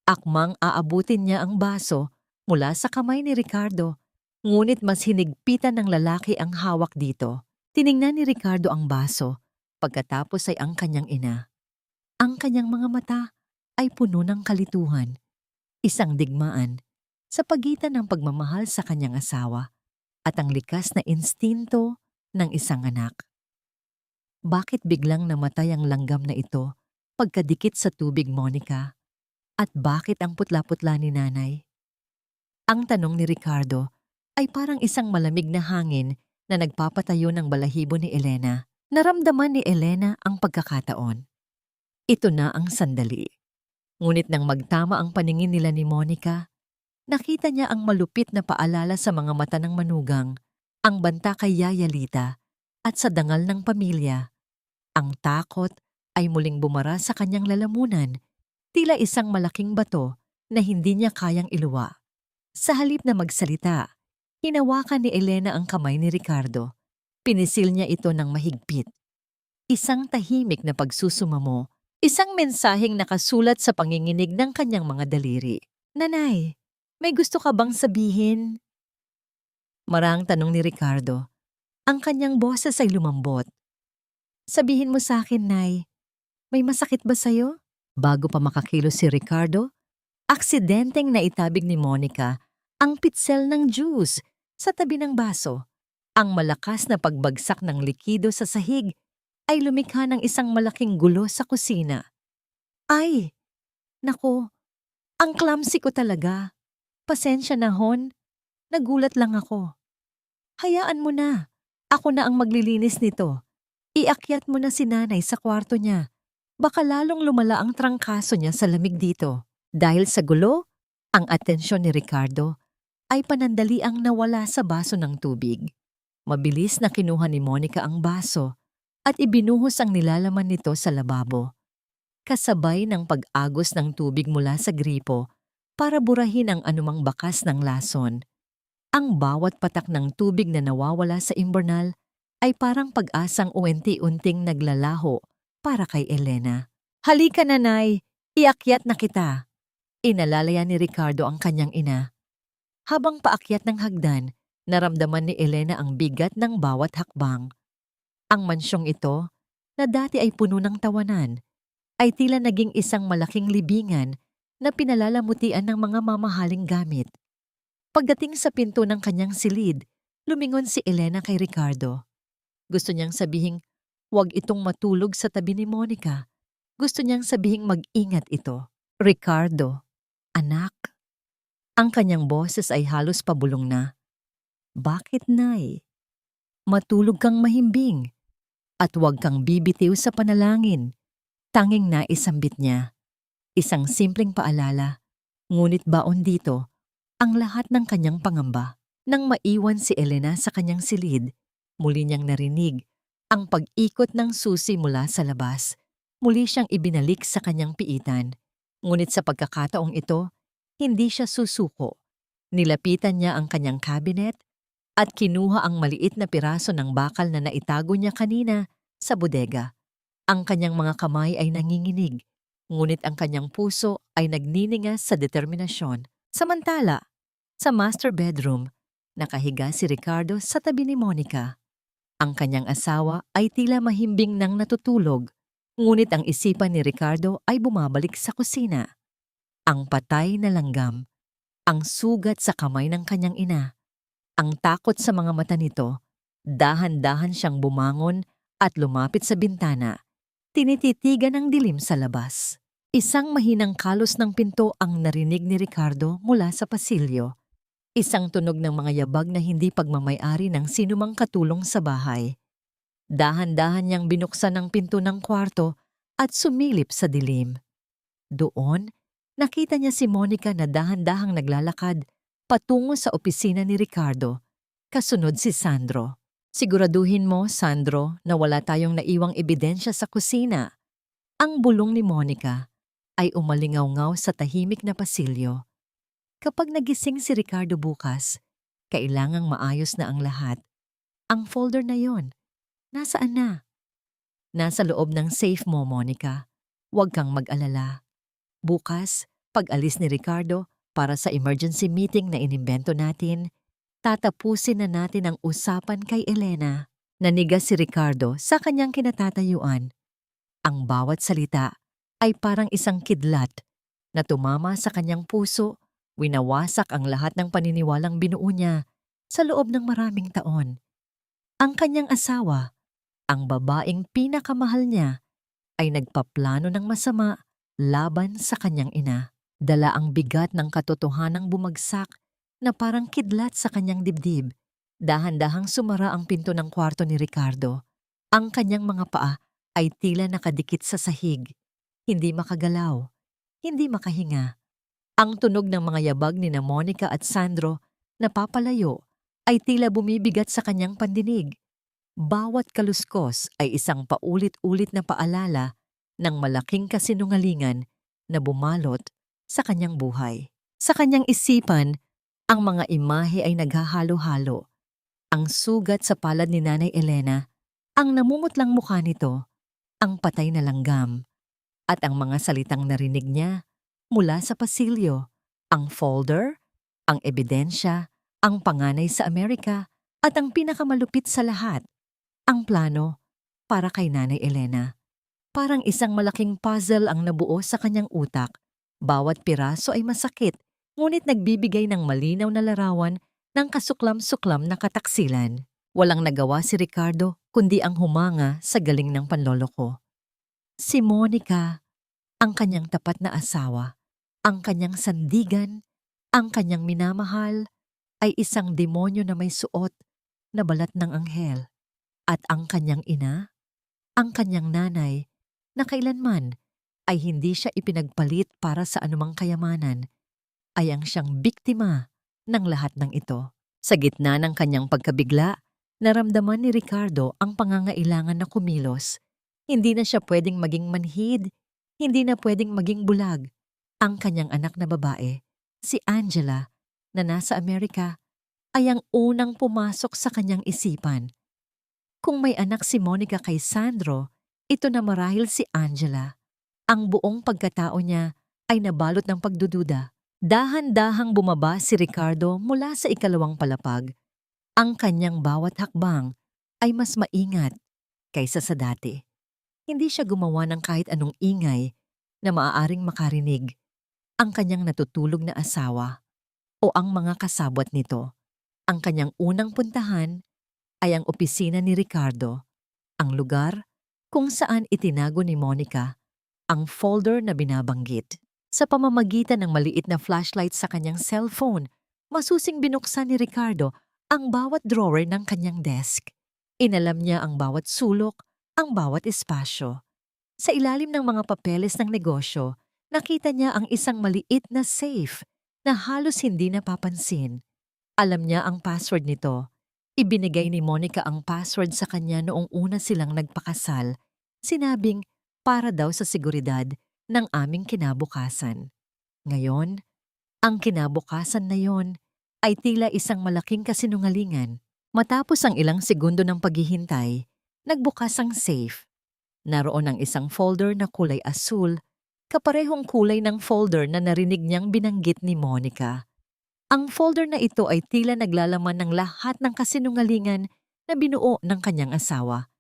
Akmang aabutin niya ang baso mula sa kamay ni Ricardo, ngunit mas hinigpitan ng lalaki ang hawak dito. Tiningnan ni Ricardo ang baso, pagkatapos ay ang kanyang ina. Ang kanyang mga mata ay puno ng kalituhan, isang digmaan sa pagitan ng pagmamahal sa kanyang asawa at ang likas na instinto ng isang anak. Bakit biglang namatay ang langgam na ito pagkadikit sa tubig, Monica? At bakit ang putla-putla ni nanay? Ang tanong ni Ricardo ay parang isang malamig na hangin na nagpapatayo ng balahibo ni Elena. Naramdaman ni Elena ang pagkakataon. Ito na ang sandali. Ngunit nang magtama ang paningin nila ni Monica, nakita niya ang malupit na paalala sa mga mata ng manugang, ang banta kay Yaya Lita at sa dangal ng pamilya. Ang takot ay muling bumara sa kanyang lalamunan, tila isang malaking bato na hindi niya kayang iluwa. Sa halip na magsalita, hinawakan ni Elena ang kamay ni Ricardo. Pinisil niya ito ng mahigpit. Isang tahimik na pagsusumamo, isang mensaheng nakasulat sa panginginig ng kanyang mga daliri. Nanay, may gusto ka bang sabihin? Marang tanong ni Ricardo. Ang kanyang boses ay lumambot. Sabihin mo sa akin, Nay, may masakit ba sa'yo? Bago pa makakilos si Ricardo, aksidenteng naitabig ni Monica ang pitsel ng juice sa tabi ng baso. Ang malakas na pagbagsak ng likido sa sahig ay lumikha ng isang malaking gulo sa kusina. Ay, nako, ang clumsy ko talaga. Pasensya na hon, nagulat lang ako. Hayaan mo na, ako na ang maglilinis nito. Iakyat mo na si nanay sa kwarto niya. Baka lalong lumala ang trangkaso niya sa lamig dito. Dahil sa gulo, ang atensyon ni Ricardo ay panandaliang nawala sa baso ng tubig. Mabilis na kinuha ni Monica ang baso at ibinuhos ang nilalaman nito sa lababo. Kasabay ng pag-agos ng tubig mula sa gripo para burahin ang anumang bakas ng lason. Ang bawat patak ng tubig na nawawala sa imburnal ay parang pag-asang unti-unting naglalaho para kay Elena. Halika nanay, iakyat na kita. Inalalaya ni Ricardo ang kanyang ina. Habang paakyat ng hagdan, naramdaman ni Elena ang bigat ng bawat hakbang. Ang mansyong ito, na dati ay puno ng tawanan, ay tila naging isang malaking libingan na pinalalamutian ng mga mamahaling gamit. Pagdating sa pinto ng kanyang silid, lumingon si Elena kay Ricardo. Gusto niyang sabihing, huwag itong matulog sa tabi ni Monica. Gusto niyang sabihing mag-ingat ito. Ricardo, anak. Ang kanyang boses ay halos pabulong na. Bakit, Nay? Matulog kang mahimbing at huwag kang bibitiw sa panalangin. Tanging naisambit niya. Isang simpleng paalala, ngunit baon dito ang lahat ng kanyang pangamba. Nang maiwan si Elena sa kanyang silid, muli niyang narinig ang pag-ikot ng susi mula sa labas. Muli siyang ibinalik sa kanyang piitan. Ngunit sa pagkakataong ito, hindi siya susuko. Nilapitan niya ang kanyang cabinet at kinuha ang maliit na piraso ng bakal na naitago niya kanina sa bodega. Ang kanyang mga kamay ay nanginginig, ngunit ang kanyang puso ay nagniningas sa determinasyon. Samantala, sa master bedroom, nakahiga si Ricardo sa tabi ni Monica. Ang kanyang asawa ay tila mahimbing nang natutulog, ngunit ang isipan ni Ricardo ay bumabalik sa kusina. Ang patay na langgam, ang sugat sa kamay ng kanyang ina, ang takot sa mga mata nito, dahan-dahan siyang bumangon at lumapit sa bintana. Tinititigan ang dilim sa labas. Isang mahinang kalos ng pinto ang narinig ni Ricardo mula sa pasilyo. Isang tunog ng mga yabag na hindi pagmamay-ari ng sinumang katulong sa bahay. Dahan-dahan niyang binuksan ang pinto ng kwarto at sumilip sa dilim. Doon, nakita niya si Monica na dahan-dahang naglalakad patungo sa opisina ni Ricardo. Kasunod si Sandro. Siguraduhin mo, Sandro, na wala tayong naiwang ebidensya sa kusina. Ang bulong ni Monica ay umalingaw-ngaw sa tahimik na pasilyo. Kapag nagising si Ricardo bukas, kailangang maayos na ang lahat. Ang folder na yon, nasaan na? Nasa loob ng safe mo, Monica. Huwag kang mag-alala. Bukas, pag-alis ni Ricardo para sa emergency meeting na inimbento natin, tatapusin na natin ang usapan kay Elena. Nanigas si Ricardo sa kanyang kinatatayuan. Ang bawat salita ay parang isang kidlat na tumama sa kanyang puso, winawasak ang lahat ng paniniwalang binuo niya sa loob ng maraming taon. Ang kanyang asawa, ang babaeng pinakamahal niya, ay nagpaplano ng masama laban sa kanyang ina. Dala ang bigat ng katotohanang bumagsak na parang kidlat sa kanyang dibdib. Dahan-dahang sumara ang pinto ng kwarto ni Ricardo. Ang kanyang mga paa ay tila nakadikit sa sahig. Hindi makagalaw, hindi makahinga. Ang tunog ng mga yabag ni na Monica at Sandro na papalayo ay tila bumibigat sa kanyang pandinig. Bawat kaluskos ay isang paulit-ulit na paalala ng malaking kasinungalingan na bumalot sa kanyang buhay. Sa kanyang isipan, ang mga imahe ay naghahalo-halo. Ang sugat sa palad ni Nanay Elena, ang namumutlang mukha nito, ang patay na langgam, at ang mga salitang narinig niya mula sa pasilyo, ang folder, ang ebidensya, ang panganay sa Amerika, at ang pinakamalupit sa lahat, ang plano para kay Nanay Elena. Parang isang malaking puzzle ang nabuo sa kanyang utak. Bawat piraso ay masakit, ngunit nagbibigay ng malinaw na larawan ng kasuklam-suklam na kataksilan. Walang nagawa si Ricardo kundi ang humanga sa galing ng panloloko. Si Monica, ang kanyang tapat na asawa, ang kanyang sandigan, ang kanyang minamahal, ay isang demonyo na may suot na balat ng anghel. At ang kanyang ina, ang kanyang nanay, na kailanman ay hindi siya ipinagpalit para sa anumang kayamanan, ay ang siyang biktima ng lahat ng ito. Sa gitna ng kanyang pagkabigla, naramdaman ni Ricardo ang pangangailangan na kumilos. Hindi na siya pwedeng maging manhid, hindi na pwedeng maging bulag. Ang kanyang anak na babae, si Angela, na nasa Amerika, ay ang unang pumasok sa kanyang isipan. Kung may anak si Monica kay Sandro, ito na marahil si Angela. Ang buong pagkatao niya ay nabalot ng pagdududa. Dahan-dahang bumaba si Ricardo mula sa ikalawang palapag. Ang kanyang bawat hakbang ay mas maingat kaysa sa dati. Hindi siya gumawa ng kahit anong ingay na maaaring makarinig ang kanyang natutulog na asawa o ang mga kasabwat nito. Ang kanyang unang puntahan ay ang opisina ni Ricardo, ang lugar kung saan itinago ni Monica ang folder na binabanggit. Sa pamamagitan ng maliit na flashlight sa kanyang cellphone, masusing binuksan ni Ricardo ang bawat drawer ng kanyang desk. Inalam niya ang bawat sulok, ang bawat espasyo. Sa ilalim ng mga papeles ng negosyo, nakita niya ang isang maliit na safe na halos hindi napapansin. Alam niya ang password nito. Ibinigay ni Monica ang password sa kanya noong una silang nagpakasal. Sinabing para daw sa seguridad ng aming kinabukasan. Ngayon, ang kinabukasan na yon ay tila isang malaking kasinungalingan. Matapos ang ilang segundo ng paghihintay, nagbukas ang safe. Naroon ang isang folder na kulay asul, kaparehong kulay ng folder na narinig niyang binanggit ni Monica. Ang folder na ito ay tila naglalaman ng lahat ng kasinungalingan na binuo ng kanyang asawa.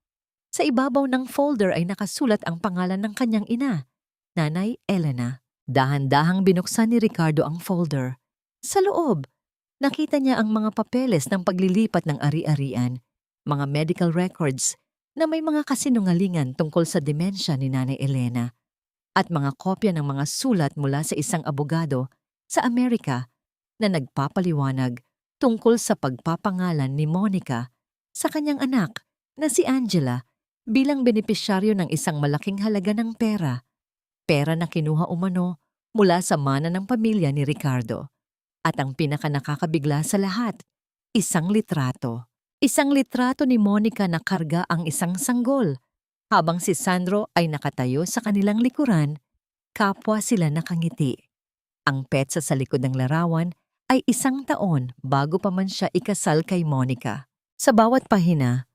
Sa ibabaw ng folder ay nakasulat ang pangalan ng kanyang ina, Nanay Elena. Dahan-dahang binuksan ni Ricardo ang folder. Sa loob, nakita niya ang mga papeles ng paglilipat ng ari-arian, mga medical records na may mga kasinungalingan tungkol sa demensya ni Nanay Elena, at mga kopya ng mga sulat mula sa isang abogado sa Amerika na nagpapaliwanag tungkol sa pagpapangalan ni Monica sa kanyang anak na si Angela bilang benepisyaryo ng isang malaking halaga ng pera. Pera na kinuha umano mula sa mana ng pamilya ni Ricardo. At ang pinakanakakabigla sa lahat, isang litrato. Isang litrato ni Monica na karga ang isang sanggol. Habang si Sandro ay nakatayo sa kanilang likuran, kapwa sila nakangiti. Ang petsa sa likod ng larawan ay 1 taon bago pa man siya ikasal kay Monica. Sa bawat pahina,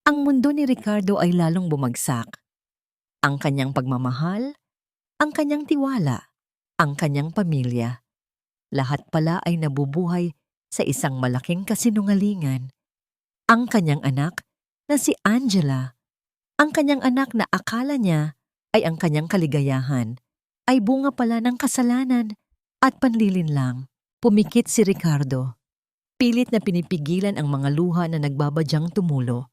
ang mundo ni Ricardo ay lalong bumagsak. Ang kanyang pagmamahal, ang kanyang tiwala, ang kanyang pamilya. Lahat pala ay nabubuhay sa isang malaking kasinungalingan. Ang kanyang anak na si Angela, ang kanyang anak na akala niya ay ang kanyang kaligayahan, ay bunga pala ng kasalanan at panlilinlang. Pumikit si Ricardo. Pilit na pinipigilan ang mga luha na nagbabadyang tumulo.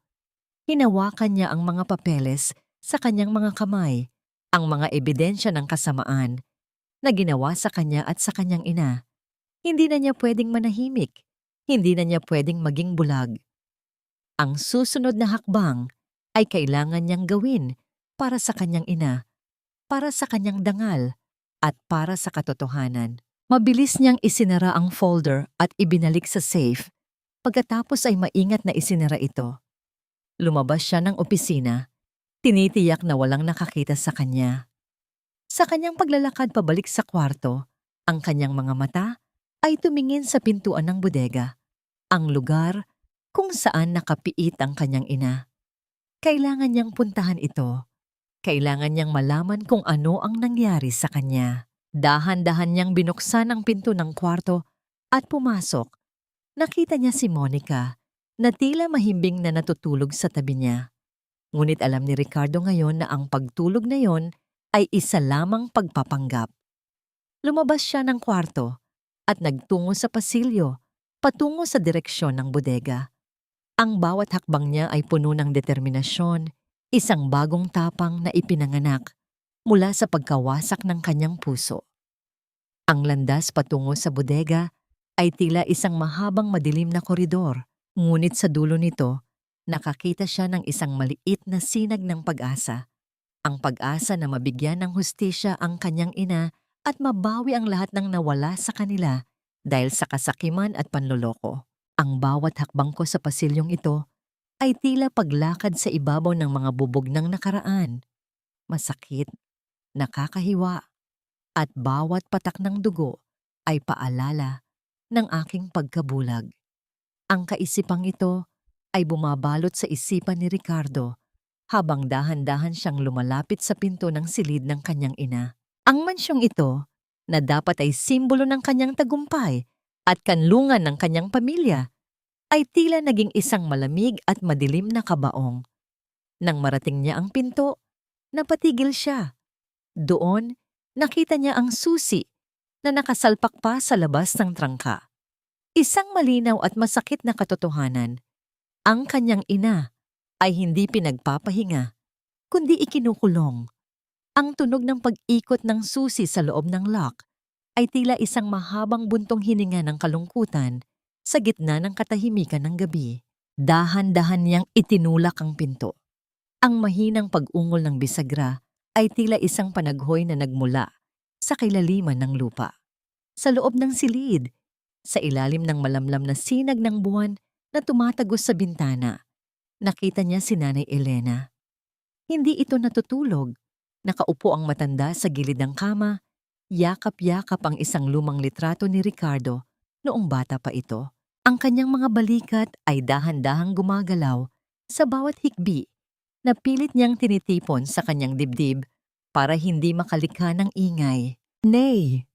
Hinawakan niya ang mga papeles sa kanyang mga kamay, ang mga ebidensya ng kasamaan na ginawa sa kanya at sa kanyang ina. Hindi na niya pwedeng manahimik, hindi na niya pwedeng maging bulag. Ang susunod na hakbang ay kailangan niyang gawin para sa kanyang ina, para sa kanyang dangal, at para sa katotohanan. Mabilis niyang isinara ang folder at ibinalik sa safe. Pagkatapos ay maingat na isinara ito. Lumabas siya ng opisina, tinitiyak na walang nakakita sa kanya. Sa kanyang paglalakad pabalik sa kwarto, ang kanyang mga mata ay tumingin sa pintuan ng bodega, ang lugar kung saan nakapiit ang kanyang ina. Kailangan niyang puntahan ito. Kailangan niyang malaman kung ano ang nangyari sa kanya. Dahan-dahan niyang binuksan ang pinto ng kwarto at pumasok. Nakita niya si Monica na tila mahimbing na natutulog sa tabi niya. Ngunit alam ni Ricardo ngayon na ang pagtulog na yon ay isa lamang pagpapanggap. Lumabas siya ng kwarto at nagtungo sa pasilyo, patungo sa direksyon ng bodega. Ang bawat hakbang niya ay puno ng determinasyon, isang bagong tapang na ipinanganak mula sa pagkawasak ng kanyang puso. Ang landas patungo sa bodega ay tila isang mahabang madilim na koridor, ngunit sa dulo nito, nakakita siya ng isang maliit na sinag ng pag-asa. Ang pag-asa na mabigyan ng hustisya ang kanyang ina at mabawi ang lahat ng nawala sa kanila dahil sa kasakiman at panloloko. Ang bawat hakbang ko sa pasilyong ito ay tila paglakad sa ibabaw ng mga bubog ng nakaraan. Masakit, nakakahiwa, at bawat patak ng dugo ay paalala ng aking pagkabulag. Ang kaisipang ito ay bumabalot sa isipan ni Ricardo habang dahan-dahan siyang lumalapit sa pinto ng silid ng kanyang ina. Ang mansyong ito, na dapat ay simbolo ng kanyang tagumpay at kanlungan ng kanyang pamilya, ay tila naging isang malamig at madilim na kabaong. Nang marating niya ang pinto, napatigil siya. Doon, nakita niya ang susi na nakasalpak pa sa labas ng trangka. Isang malinaw at masakit na katotohanan. Ang kanyang ina ay hindi pinagpapahinga, kundi ikinukulong. Ang tunog ng pag-ikot ng susi sa loob ng lock ay tila isang mahabang buntong hininga ng kalungkutan sa gitna ng katahimikan ng gabi. Dahan-dahan niyang itinulak ang pinto. Ang mahinang pag-ungol ng bisagra ay tila isang panaghoy na nagmula sa kailaliman ng lupa. Sa loob ng silid, sa ilalim ng malamlam na sinag ng buwan na tumatagos sa bintana, nakita niya si Nanay Elena. Hindi ito natutulog. Nakaupo ang matanda sa gilid ng kama, yakap-yakap ang isang lumang litrato ni Ricardo noong bata pa ito. Ang kanyang mga balikat ay dahan-dahang gumagalaw sa bawat hikbi na pilit niyang tinitipon sa kanyang dibdib para hindi makalikha ng ingay. Nay!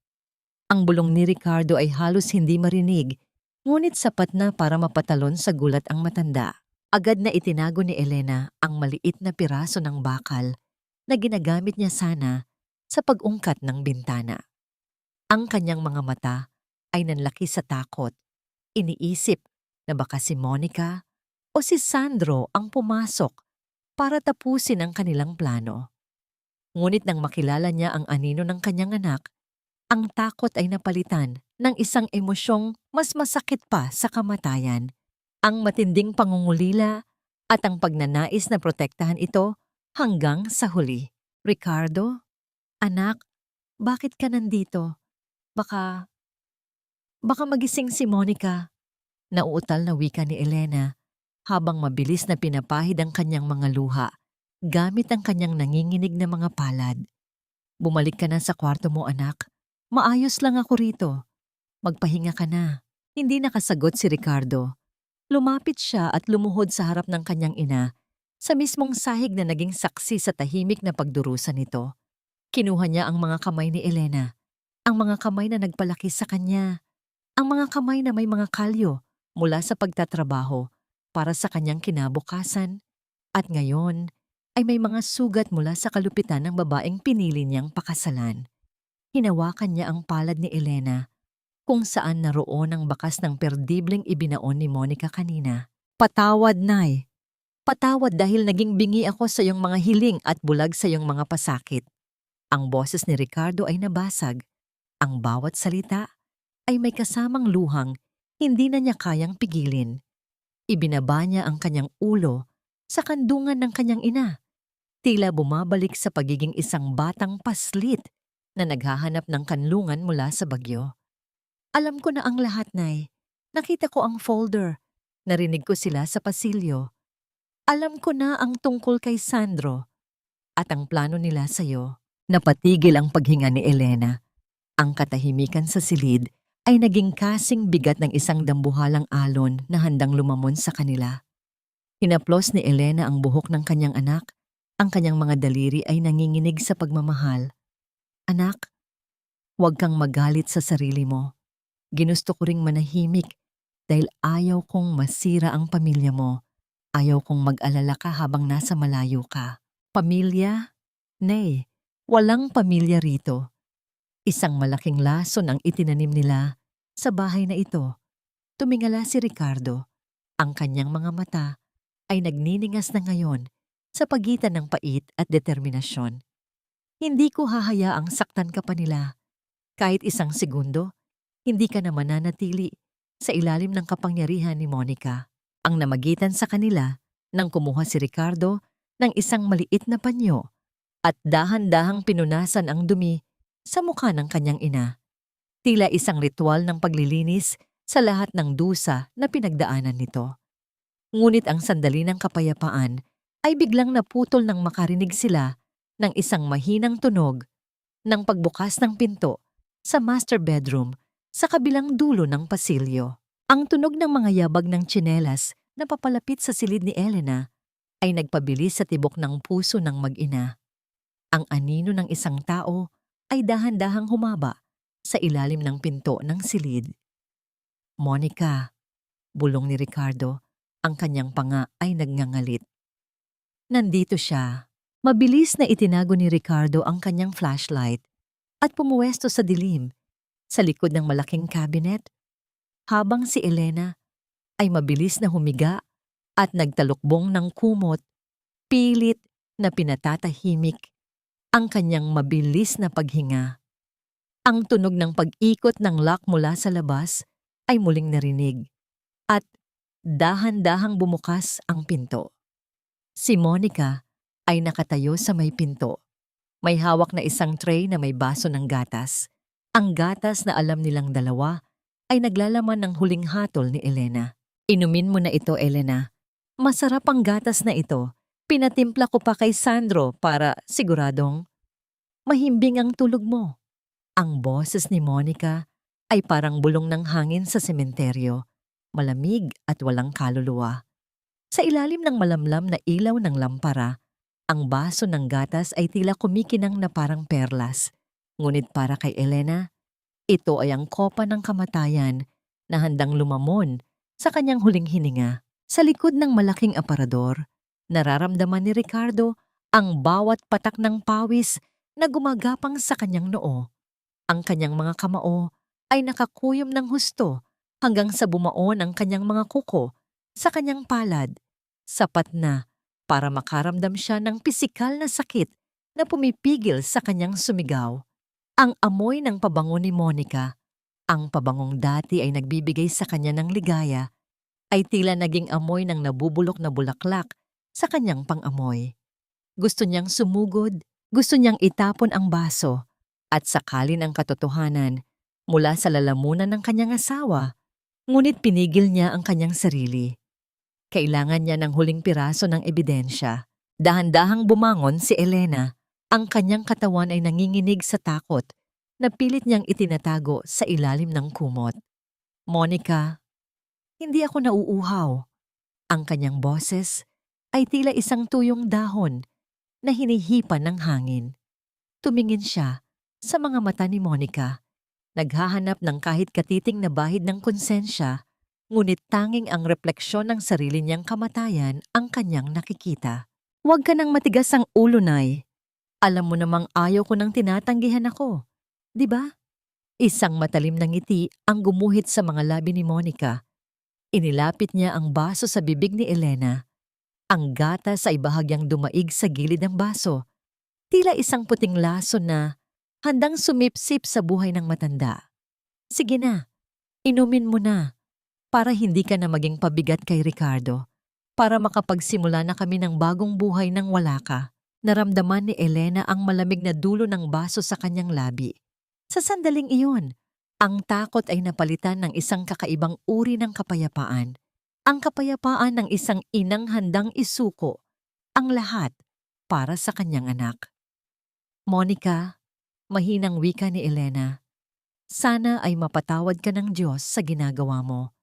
Ang bulong ni Ricardo ay halos hindi marinig, ngunit sapat na para mapatalon sa gulat ang matanda. Agad na itinago ni Elena ang maliit na piraso ng bakal na ginagamit niya sana sa pag-ungkat ng bintana. Ang kanyang mga mata ay nanlaki sa takot. Iniisip na baka si Monica o si Sandro ang pumasok para tapusin ang kanilang plano. Ngunit nang makilala niya ang anino ng kanyang anak, ang takot ay napalitan ng isang emosyong mas masakit pa sa kamatayan. Ang matinding pangungulila at ang pagnanais na protektahan ito hanggang sa huli. Ricardo, anak, bakit ka nandito? Baka magising si Monica. Nauutal na wika ni Elena habang mabilis na pinapahid ang kanyang mga luha gamit ang kanyang nanginginig na mga palad. Bumalik ka na sa kwarto mo, anak. Maayos lang ako rito. Magpahinga ka na. Hindi nakasagot si Ricardo. Lumapit siya at lumuhod sa harap ng kanyang ina sa mismong sahig na naging saksi sa tahimik na pagdurusa nito. Kinuha niya ang mga kamay ni Elena, ang mga kamay na nagpalaki sa kanya, ang mga kamay na may mga kalyo mula sa pagtatrabaho para sa kanyang kinabukasan, at ngayon ay may mga sugat mula sa kalupitan ng babaeng pinili niyang pakasalan. Hinawakan niya ang palad ni Elena, kung saan naroon ang bakas ng perdibleng ibinaon ni Monica kanina. Patawad, Nay. Patawad dahil naging bingi ako sa iyong mga hiling at bulag sa iyong mga pasakit. Ang boses ni Ricardo ay nabasag. Ang bawat salita ay may kasamang luhang hindi na niya kayang pigilin. Ibinaba niya ang kanyang ulo sa kandungan ng kanyang ina. Tila bumabalik sa pagiging isang batang paslit na naghahanap ng kanlungan mula sa bagyo. Alam ko na ang lahat, Nay. Nakita ko ang folder. Narinig ko sila sa pasilyo. Alam ko na ang tungkol kay Sandro at ang plano nila sa'yo. Napatigil ang paghinga ni Elena. Ang katahimikan sa silid ay naging kasing bigat ng isang dambuhalang alon na handang lumamon sa kanila. Hinaplos ni Elena ang buhok ng kanyang anak. Ang kanyang mga daliri ay nanginginig sa pagmamahal. Anak, huwag kang magalit sa sarili mo. Ginusto ko ring manahimik dahil ayaw kong masira ang pamilya mo. Ayaw kong mag-alala ka habang nasa malayo ka. Pamilya? Nay, walang pamilya rito. Isang malaking lason ang itinanim nila sa bahay na ito. Tumingala si Ricardo. Ang kanyang mga mata ay nagniningas na ngayon sa pagitan ng pait at determinasyon. Hindi ko hahayaang saktan ka pa nila. Kahit isang segundo, hindi ka na mananatili sa ilalim ng kapangyarihan ni Monica. Ang namagitan sa kanila nang kumuha si Ricardo ng isang maliit na panyo at dahan-dahang pinunasan ang dumi sa mukha ng kanyang ina. Tila isang ritual ng paglilinis sa lahat ng dusa na pinagdaanan nito. Ngunit ang sandali ng kapayapaan ay biglang naputol nang makarinig sila ng isang mahinang tunog ng pagbukas ng pinto sa master bedroom sa kabilang dulo ng pasilyo. Ang tunog ng mga yabag ng tsinelas na papalapit sa silid ni Elena ay nagpabilis sa tibok ng puso ng mag-ina. Ang anino ng isang tao ay dahan-dahang humaba sa ilalim ng pinto ng silid. Monica, bulong ni Ricardo, ang kanyang panga ay nagngangalit. Nandito siya. Mabilis na itinago ni Ricardo ang kanyang flashlight at pumuwesto sa dilim sa likod ng malaking cabinet habang si Elena ay mabilis na humiga at nagtalukbong ng kumot, pilit na pinatatahimik ang kanyang mabilis na paghinga. Ang tunog ng pag-ikot ng lock mula sa labas ay muling narinig at dahan-dahang bumukas ang pinto. Si Monica ay nakatayo sa may pinto. May hawak na isang tray na may baso ng gatas. Ang gatas na alam nilang dalawa ay naglalaman ng huling hatol ni Elena. Inumin mo na ito, Elena. Masarap ang gatas na ito. Pinatimpla ko pa kay Sandro para siguradong mahimbing ang tulog mo. Ang boses ni Monica ay parang bulong ng hangin sa sementeryo, malamig at walang kaluluwa. Sa ilalim ng malamlam na ilaw ng lampara, ang baso ng gatas ay tila kumikinang na parang perlas. Ngunit para kay Elena, ito ay ang kopa ng kamatayan na handang lumamon sa kanyang huling hininga. Sa likod ng malaking aparador, nararamdaman ni Ricardo ang bawat patak ng pawis na gumagapang sa kanyang noo. Ang kanyang mga kamao ay nakakuyom ng husto hanggang sa bumaon ang kanyang mga kuko sa kanyang palad. Sapat na para makaramdam siya ng pisikal na sakit na pumipigil sa kanyang sumigaw. Ang amoy ng pabango ni Monica, ang pabangong dati ay nagbibigay sa kanya ng ligaya, ay tila naging amoy ng nabubulok na bulaklak sa kanyang pang-amoy. Gusto niyang sumugod, gusto niyang itapon ang baso, at sakalin ang katotohanan mula sa lalamunan ng kanyang asawa, ngunit pinigil niya ang kanyang sarili. Kailangan niya ng huling piraso ng ebidensya. Dahan-dahang bumangon si Elena. Ang kanyang katawan ay nanginginig sa takot na pilit niyang itinatago sa ilalim ng kumot. Monica, hindi ako nauuhaw. Ang kanyang boses ay tila isang tuyong dahon na hinihipan ng hangin. Tumingin siya sa mga mata ni Monica, naghahanap ng kahit katiting na bahid ng konsensya, ngunit tanging ang refleksyon ng sarili niyang kamatayan ang kanyang nakikita. Huwag ka nang matigas ang ulo, Nay. Alam mo namang ayaw ko nang tinatanggihan ako. Di ba? Isang matalim na ngiti ang gumuhit sa mga labi ni Monica. Inilapit niya ang baso sa bibig ni Elena. Ang gatas ay bahagyang dumaig sa gilid ng baso. Tila isang puting laso na handang sumipsip sa buhay ng matanda. Sige na, inumin mo na para hindi ka na maging pabigat kay Ricardo, para makapagsimula na kami ng bagong buhay nang wala ka. Naramdaman ni Elena ang malamig na dulo ng baso sa kanyang labi. Sa sandaling iyon, ang takot ay napalitan ng isang kakaibang uri ng kapayapaan. Ang kapayapaan ng isang inang handang isuko ang lahat para sa kanyang anak. Monica, mahinang wika ni Elena, sana ay mapatawad ka ng Diyos sa ginagawa mo.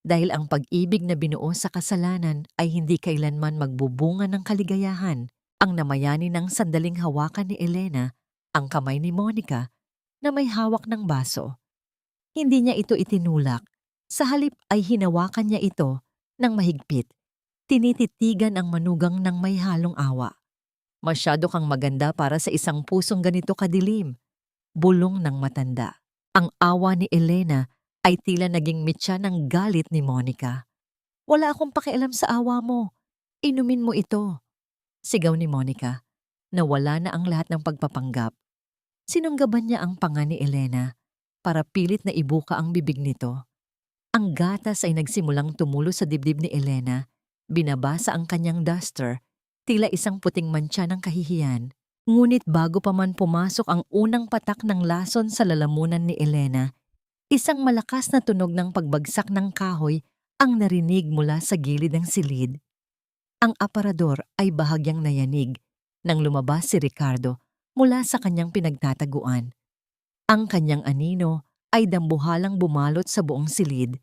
Dahil ang pag-ibig na binuo sa kasalanan ay hindi kailanman magbubunga ng kaligayahan. Ang namayani ng sandaling hawakan ni Elena, ang kamay ni Monica, na may hawak ng baso. Hindi niya ito itinulak. Sa halip ay hinawakan niya ito ng mahigpit. Tinititigan ang manugang ng may halong awa. Masyado kang maganda para sa isang pusong ganito kadilim. Bulong ng matanda. Ang awa ni Elena ay tila naging mitya ng galit ni Monica. Wala akong pakialam sa awa mo. Inumin mo ito. Sigaw ni Monica. Nawala na ang lahat ng pagpapanggap. Sinunggaban niya ang panga ni Elena para pilit na ibuka ang bibig nito. Ang gatas ay nagsimulang tumulo sa dibdib ni Elena. Binabasa ang kanyang duster, tila isang puting mantsa ng kahihiyan. Ngunit bago pa man pumasok ang unang patak ng lason sa lalamunan ni Elena, isang malakas na tunog ng pagbagsak ng kahoy ang narinig mula sa gilid ng silid. Ang aparador ay bahagyang nayanig nang lumabas si Ricardo mula sa kanyang pinagtataguan. Ang kanyang anino ay dambuhalang bumalot sa buong silid,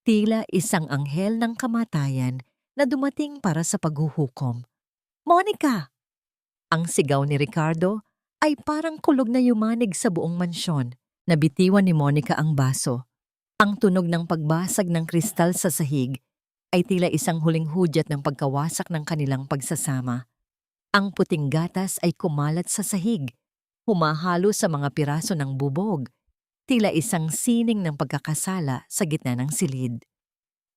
tila isang anghel ng kamatayan na dumating para sa paghuhukom. "Monica!" Ang sigaw ni Ricardo ay parang kulog na yumanig sa buong mansyon. Nabitiwan ni Monica ang baso. Ang tunog ng pagbasag ng kristal sa sahig ay tila isang huling hudyat ng pagkawasak ng kanilang pagsasama. Ang puting gatas ay kumalat sa sahig, humahalo sa mga piraso ng bubog, tila isang sining ng pagkakasala sa gitna ng silid.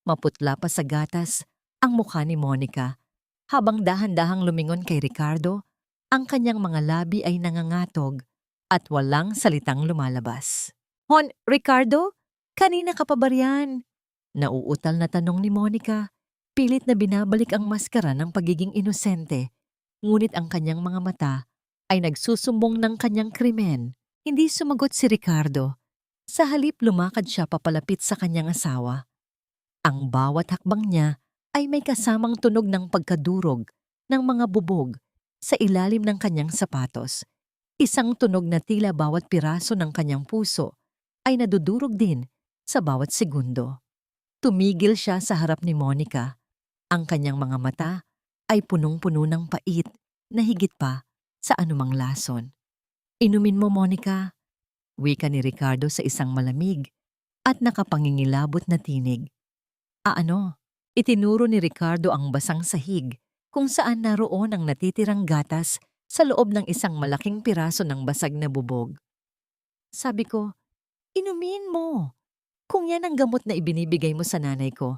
Maputla pa sa gatas ang mukha ni Monica. Habang dahan-dahang lumingon kay Ricardo, ang kanyang mga labi ay nangangatog at walang salitang lumalabas. Ricardo? Kanina ka pa ba riyan?" Nauutal na tanong ni Monica. Pilit na binabalik ang maskara ng pagiging inosente, ngunit ang kanyang mga mata ay nagsusumbong ng kanyang krimen. Hindi sumagot si Ricardo. Sa halip lumakad siya papalapit sa kanyang asawa. Ang bawat hakbang niya ay may kasamang tunog ng pagkadurog ng mga bubog sa ilalim ng kanyang sapatos. Isang tunog na tila bawat piraso ng kanyang puso ay nadudurog din sa bawat segundo. Tumigil siya sa harap ni Monica. Ang kanyang mga mata ay punong-puno ng pait na higit pa sa anumang lason. "Inumin mo, Monica," wika ni Ricardo sa isang malamig at nakapangingilabot na tinig. Ano? Itinuro ni Ricardo ang basang sahig kung saan naroon ang natitirang gatas sa loob ng isang malaking piraso ng basag na bubog. Sabi ko, "Inumin mo. Kung yan ang gamot na ibinibigay mo sa nanay ko,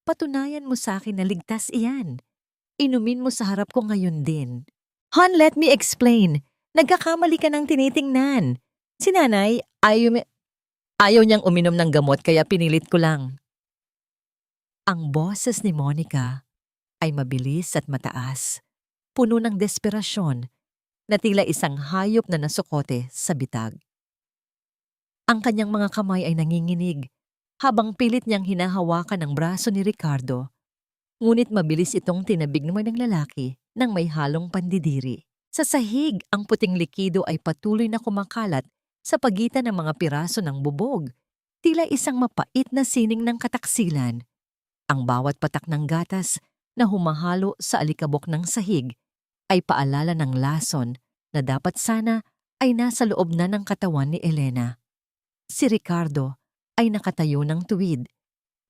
patunayan mo sa akin na ligtas iyan. Inumin mo sa harap ko ngayon din." "Hon, let me explain. Nagkakamali ka ng tinitingnan. Si nanay, ayaw niyang uminom ng gamot kaya pinilit ko lang." Ang boses ni Monica ay mabilis at mataas, puno ng desperasyon na tila isang hayop na nasukote sa bitag. Ang kanyang mga kamay ay nanginginig habang pilit niyang hinahawakan ang braso ni Ricardo, ngunit mabilis itong tinabig naman ng lalaki nang may halong pandidiri. Sa sahig, ang puting likido ay patuloy na kumakalat sa pagitan ng mga piraso ng bubog, tila isang mapait na sining ng kataksilan. Ang bawat patak ng gatas na humahalo sa alikabok ng sahig ay paalala ng lason na dapat sana ay nasa loob na ng katawan ni Elena. Si Ricardo ay nakatayo ng tuwid.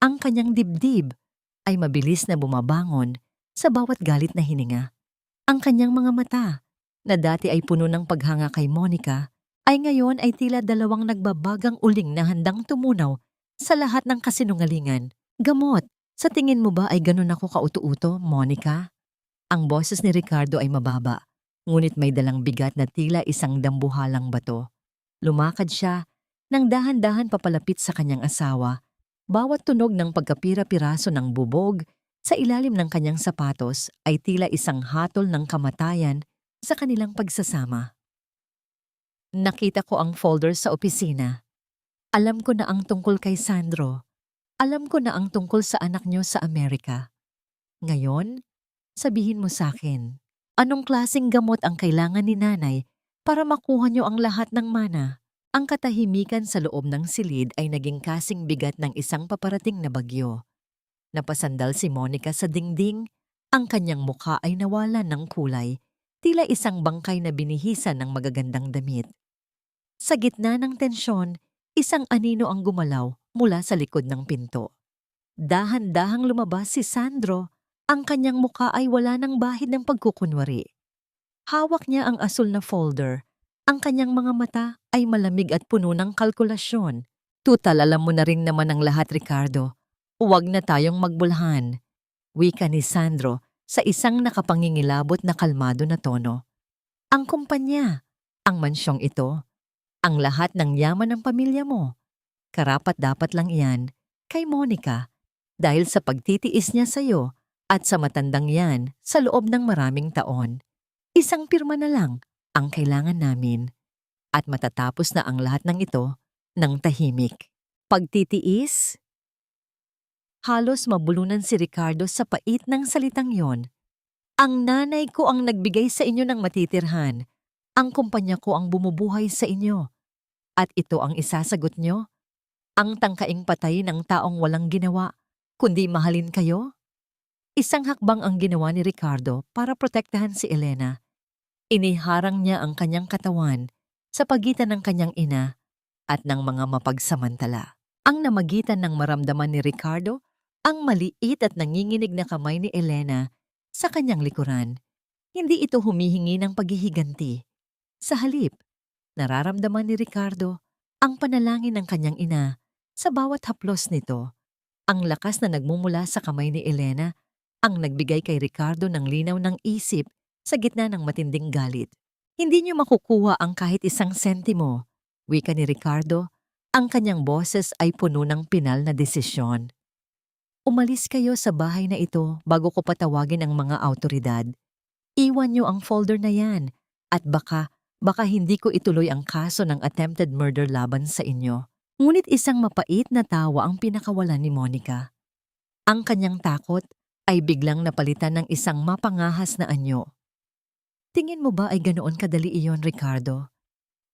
Ang kanyang dibdib ay mabilis na bumabangon sa bawat galit na hininga. Ang kanyang mga mata, na dati ay puno ng paghanga kay Monica, ay ngayon ay tila dalawang nagbabagang uling na handang tumunaw sa lahat ng kasinungalingan. "Gamot, sa tingin mo ba ay ganun ako kauto-uto, Monica?" Ang boses ni Ricardo ay mababa, ngunit may dalang bigat na tila isang dambuhalang bato. Lumakad siya nang dahan-dahan papalapit sa kanyang asawa. Bawat tunog ng pagkapira-piraso ng bubog sa ilalim ng kanyang sapatos ay tila isang hatol ng kamatayan sa kanilang pagsasama. "Nakita ko ang folder sa opisina. Alam ko na ang tungkol kay Sandro. Alam ko na ang tungkol sa anak niyo sa Amerika. Ngayon, sabihin mo sa akin, anong klaseng gamot ang kailangan ni nanay para makuha niyo ang lahat ng mana?" Ang katahimikan sa loob ng silid ay naging kasing bigat ng isang paparating na bagyo. Napasandal si Monica sa dingding, ang kanyang mukha ay nawalan ng kulay, tila isang bangkay na binihisan ng magagandang damit. Sa gitna ng tensyon, isang anino ang gumalaw mula sa likod ng pinto. Dahan-dahang lumabas si Sandro, ang kanyang mukha ay wala ng bahid ng pagkukunwari. Hawak niya ang asul na folder. Ang kanyang mga mata ay malamig at puno ng kalkulasyon. "Tutal, alam mo na rin naman ang lahat, Ricardo. Huwag na tayong magbulhan, wika ni Sandro sa isang nakapangingilabot na kalmado na tono. Ang kumpanya, ang mansyong ito, ang lahat ng yaman ng pamilya mo, karapat-dapat lang iyan kay Monica dahil sa pagtitiis niya sa'yo at sa matandang yan sa loob ng maraming taon. Isang pirma na lang ang kailangan namin at matatapos na ang lahat ng ito ng tahimik. Pagtitiis? Halos mabulunan si Ricardo sa pait ng salitang yon. Ang nanay ko ang nagbigay sa inyo ng matitirhan. Ang kumpanya ko ang bumubuhay sa inyo. At ito ang isasagot nyo? Ang tangkaing patayin ng taong walang ginawa, kundi mahalin kayo? Isang hakbang ang ginawa ni Ricardo para protektahan si Elena. Iniharang niya ang kanyang katawan sa pagitan ng kanyang ina at ng mga mapagsamantala. Ang namagitan ng maramdaman ni Ricardo, ang maliit at nanginginig na kamay ni Elena sa kanyang likuran. Hindi ito humihingi ng paghihiganti. Sa halip, nararamdaman ni Ricardo ang panalangin ng kanyang ina sa bawat haplos nito. Ang lakas na nagmumula sa kamay ni Elena ang nagbigay kay Ricardo ng linaw ng isip sa gitna ng matinding galit. Hindi niyo makukuha ang kahit isang sentimo, wika ni Ricardo. Ang kanyang boses ay puno ng pinal na desisyon. Umalis kayo sa bahay na ito bago ko patawagin ang mga awtoridad. Iwan niyo ang folder na yan at baka hindi ko ituloy ang kaso ng attempted murder laban sa inyo. Ngunit isang mapait na tawa ang pinakawalan ni Monica. Ang kanyang takot ay biglang napalitan ng isang mapangahas na anyo. Tingin mo ba ay ganoon kadali iyon, Ricardo?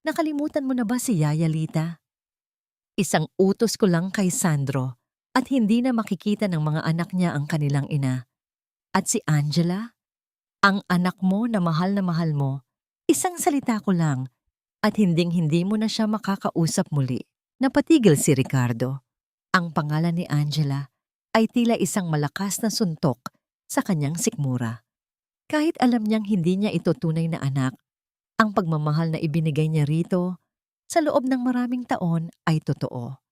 Nakalimutan mo na ba si Yaya Lita? Isang utos ko lang kay Sandro at hindi na makikita ng mga anak niya ang kanilang ina. At si Angela? Ang anak mo na mahal mo, isang salita ko lang at hinding-hindi mo na siya makakausap muli. Napatigil si Ricardo. Ang pangalan ni Angela ay tila isang malakas na suntok sa kanyang sikmura. Kahit alam niyang hindi niya ito tunay na anak, ang pagmamahal na ibinigay niya rito sa loob ng maraming taon ay totoo.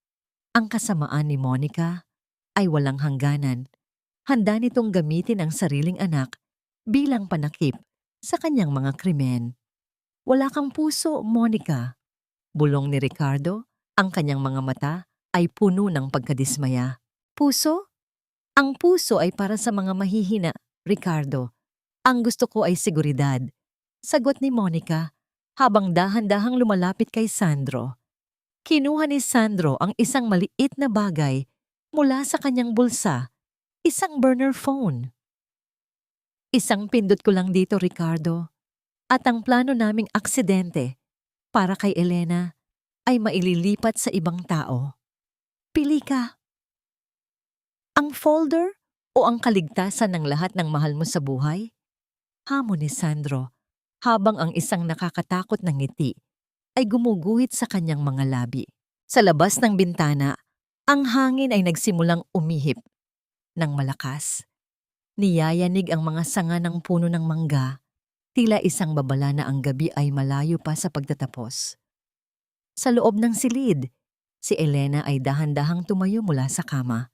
Ang kasamaan ni Monica ay walang hangganan. Handa nitong gamitin ang sariling anak bilang panakip sa kanyang mga krimen. Wala kang puso, Monica. Bulong ni Ricardo, ang kanyang mga mata ay puno ng pagkadismaya. Puso? Ang puso ay para sa mga mahihina, Ricardo. Ang gusto ko ay seguridad. Sagot ni Monica habang dahan-dahang lumalapit kay Sandro. Kinuha ni Sandro ang isang maliit na bagay mula sa kanyang bulsa, isang burner phone. Isang pindot ko lang dito, Ricardo. At ang plano naming aksidente para kay Elena ay maililipat sa ibang tao. Pili ka. Ang folder o ang kaligtasan ng lahat ng mahal mo sa buhay? Hamon ni Sandro habang ang isang nakakatakot na ngiti ay gumuguhit sa kanyang mga labi. Sa labas ng bintana, ang hangin ay nagsimulang umihip ng malakas. Niyayanig ang mga sanga ng puno ng mangga, tila isang babala na ang gabi ay malayo pa sa pagtatapos. Sa loob ng silid, si Elena ay dahan-dahang tumayo mula sa kama.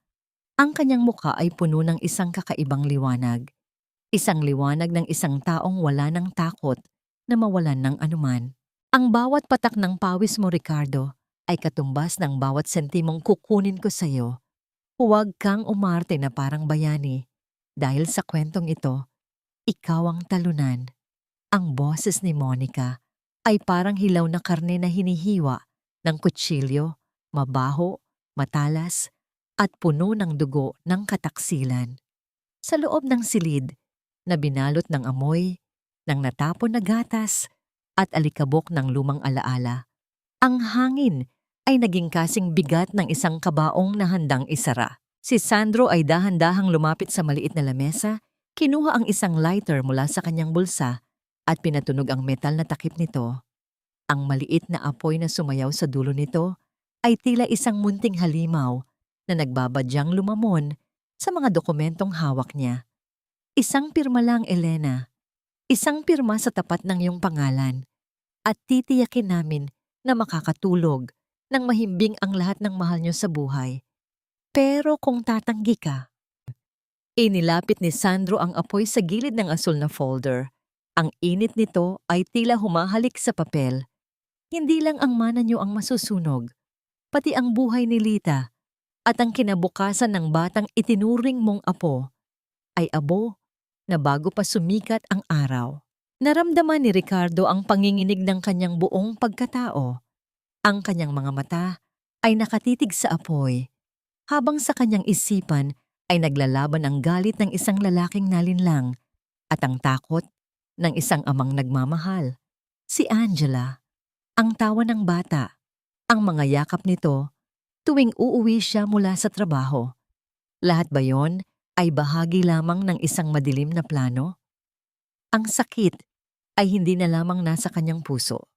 Ang kanyang mukha ay puno ng isang kakaibang liwanag. Isang liwanag ng isang taong wala ng takot na mawalan ng anuman. Ang bawat patak ng pawis mo, Ricardo, ay katumbas ng bawat sentimong kukunin ko sa iyo. Huwag kang umarte na parang bayani. Dahil sa kwentong ito, ikaw ang talunan. Ang boses ni Monica ay parang hilaw na karne na hinihiwa ng kutsilyo, mabaho, matalas, at puno ng dugo ng kataksilan. Sa loob ng silid, na binalot ng amoy, ng natapon na gatas, at alikabok ng lumang alaala, ang hangin ay naging kasing bigat ng isang kabaong na handang isara. Si Sandro ay dahan-dahang lumapit sa maliit na lamesa, kinuha ang isang lighter mula sa kanyang bulsa at pinatunog ang metal na takip nito. Ang maliit na apoy na sumayaw sa dulo nito ay tila isang munting halimaw na nagbabadyang lumamon sa mga dokumentong hawak niya. Isang pirma lang, Elena. Isang pirma sa tapat ng iyong pangalan. At titiyakin namin na makakatulog nang mahimbing ang lahat ng mahal niyo sa buhay. Pero kung tatanggi ka, inilapit ni Sandro ang apoy sa gilid ng asul na folder. Ang init nito ay tila humahalik sa papel. Hindi lang ang mana niyo ang masusunog, pati ang buhay ni Lita at ang kinabukasan ng batang itinuring mong apo ay abo na bago pa sumikat ang araw. Naramdaman ni Ricardo ang panginginig ng kanyang buong pagkatao. Ang kanyang mga mata ay nakatitig sa apoy, habang sa kanyang isipan ay naglalaban ang galit ng isang lalaking nalinlang at ang takot ng isang amang nagmamahal. Si Angela, ang tawa ng bata, ang mga yakap nito tuwing uuwi siya mula sa trabaho. Lahat ba yon ay bahagi lamang ng isang madilim na plano? Ang sakit ay hindi na lamang nasa kanyang puso.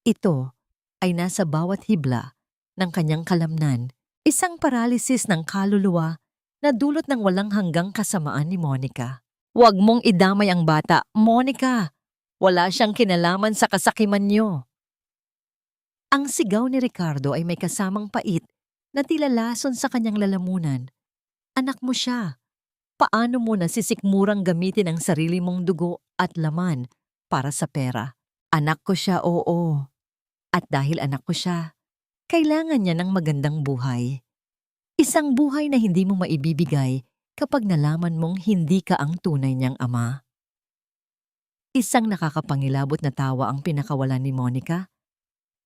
Ito ay nasa bawat hibla ng kanyang kalamnan, isang paralisis ng kaluluwa na dulot ng walang hanggang kasamaan ni Monica. Huwag mong idamay ang bata, Monica! Wala siyang kinalaman sa kasakiman niyo. Ang sigaw ni Ricardo ay may kasamang pait na tila lason sa kanyang lalamunan. Anak mo siya. Paano mo nasisikmurang gamitin ang sarili mong dugo at laman para sa pera? Anak ko siya, oo. At dahil anak ko siya, kailangan niya ng magandang buhay. Isang buhay na hindi mo maibibigay kapag nalaman mong hindi ka ang tunay niyang ama. Isang nakakapangilabot na tawa ang pinakawalan ni Monica.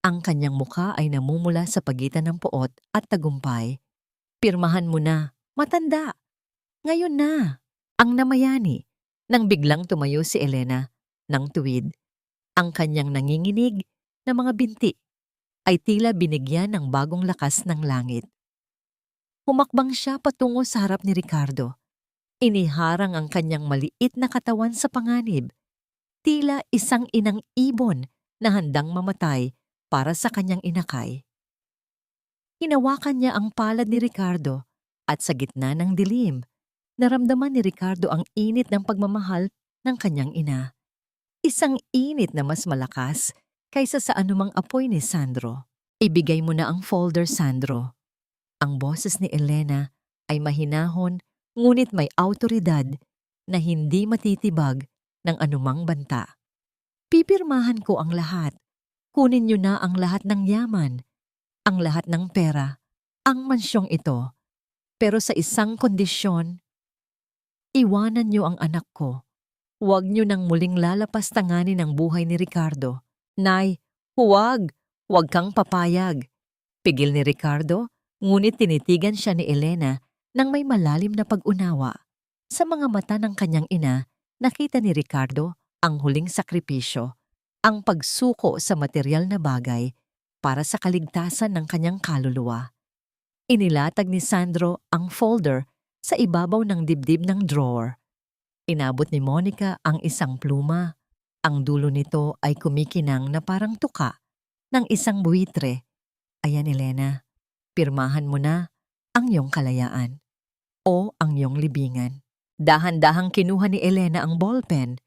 Ang kanyang mukha ay namumula sa pagitan ng poot at tagumpay. Pirmahan mo na, matanda. Ngayon na. Ang namayani. Nang biglang tumayo si Elena ng tuwid. Ang kanyang nanginginig na mga binti ay tila binigyan ng bagong lakas ng langit. Humakbang siya patungo sa harap ni Ricardo. Iniharang ang kanyang maliit na katawan sa panganib. Tila isang inang ibon na handang mamatay para sa kanyang inakay. Hinawakan niya ang palad ni Ricardo at sa gitna ng dilim, naramdaman ni Ricardo ang init ng pagmamahal ng kanyang ina. Isang init na mas malakas kaysa sa anumang apoy ni Sandro. Ibigay mo na ang folder, Sandro. Ang boses ni Elena ay mahinahon ngunit may awtoridad na hindi matitibag ng anumang banta. Pipirmahan ko ang lahat. Kunin niyo na ang lahat ng yaman, ang lahat ng pera, ang mansyong ito. Pero sa isang kondisyon, iwanan niyo ang anak ko. Huwag niyo nang muling lalapastanganin ang buhay ni Ricardo. Nay, huwag! Huwag kang papayag. Pigil ni Ricardo, ngunit tinitigan siya ni Elena nang may malalim na pag-unawa. Sa mga mata ng kanyang ina, nakita ni Ricardo ang huling sakripisyo, ang pagsuko sa material na bagay para sa kaligtasan ng kanyang kaluluwa. Inilatag ni Sandro ang folder sa ibabaw ng dibdib ng drawer. Inabot ni Monica ang isang pluma. Ang dulo nito ay kumikinang na parang tuka ng isang buwitre. Ayan, Elena, pirmahan mo na ang iyong kalayaan o ang iyong libingan. Dahan-dahang kinuha ni Elena ang ballpen.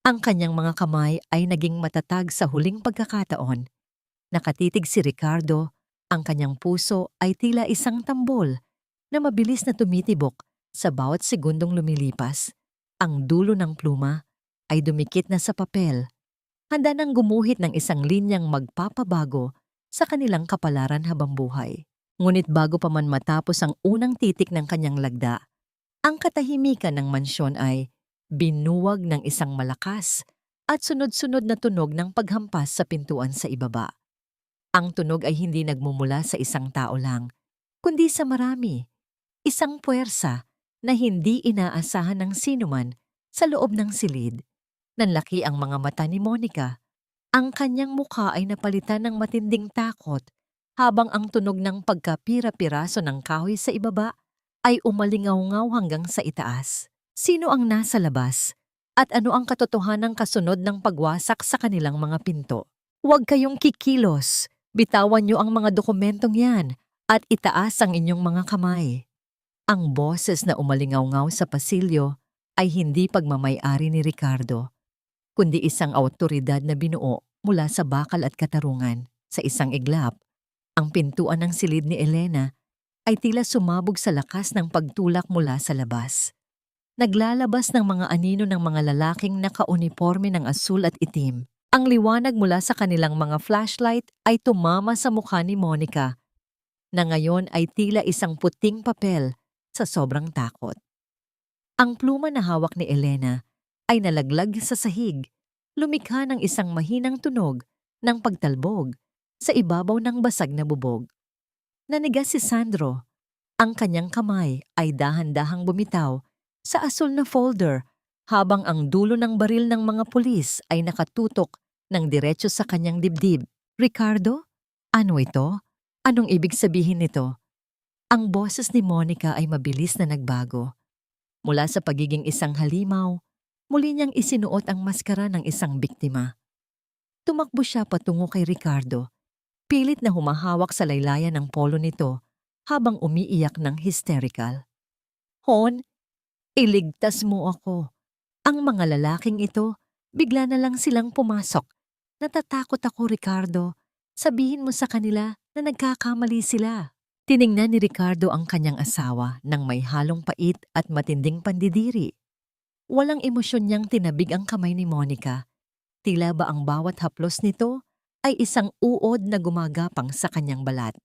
Ang kanyang mga kamay ay naging matatag sa huling pagkakataon. Nakatitig si Ricardo, ang kanyang puso ay tila isang tambol na mabilis na tumitibok sa bawat segundong lumilipas. Ang dulo ng pluma ay dumikit na sa papel, handa nang gumuhit ng isang linyang magpapabago sa kanilang kapalaran habang buhay. Ngunit bago pa man matapos ang unang titik ng kanyang lagda, ang katahimikan ng mansyon ay binuwag ng isang malakas at sunod-sunod na tunog ng paghampas sa pintuan sa ibaba. Ang tunog ay hindi nagmumula sa isang tao lang, kundi sa marami. Isang puwersa na hindi inaasahan ng sinuman sa loob ng silid. Nanlaki ang mga mata ni Monica. Ang kanyang mukha ay napalitan ng matinding takot habang ang tunog ng pagkapira-piraso ng kahoy sa ibaba ay umalingaw-ngaw hanggang sa itaas. Sino ang nasa labas? At ano ang katotohanang kasunod ng pagwasak sa kanilang mga pinto? Huwag kayong kikilos. Bitawan niyo ang mga dokumentong yan at itaas ang inyong mga kamay. Ang boses na umalingaw-ngaw sa pasilyo ay hindi pagmamay-ari ni Ricardo, kundi isang awtoridad na binuo mula sa bakal at katarungan. Sa isang iglap, ang pintuan ng silid ni Elena ay tila sumabog sa lakas ng pagtulak mula sa labas. Naglalabas ng mga anino ng mga lalaking nakauniporme ng asul at itim. Ang liwanag mula sa kanilang mga flashlight ay tumama sa mukha ni Monica, na ngayon ay tila isang puting papel sa sobrang takot. Ang pluma na hawak ni Elena ay nalaglag sa sahig, lumikha ng isang mahinang tunog ng pagtalbog sa ibabaw ng basag na bubog. Nanigas si Sandro. Ang kanyang kamay ay dahan-dahang bumitaw sa asul na folder habang ang dulo ng baril ng mga pulis ay nakatutok ng diretso sa kanyang dibdib. Ricardo? Ano ito? Anong ibig sabihin nito? Ang boses ni Monica ay mabilis na nagbago. Mula sa pagiging isang halimaw, muli niyang isinuot ang maskara ng isang biktima. Tumakbo siya patungo kay Ricardo, pilit na humahawak sa laylayan ng polo nito habang umiiyak ng hysterical. Hon, iligtas mo ako. Ang mga lalaking ito, bigla na lang silang pumasok. Natatakot ako, Ricardo. Sabihin mo sa kanila na nagkakamali sila. Tiningnan ni Ricardo ang kanyang asawa ng may halong pait at matinding pandidiri. Walang emosyon niyang tinabig ang kamay ni Monica. Tila ba ang bawat haplos nito ay isang uod na gumagapang sa kanyang balat.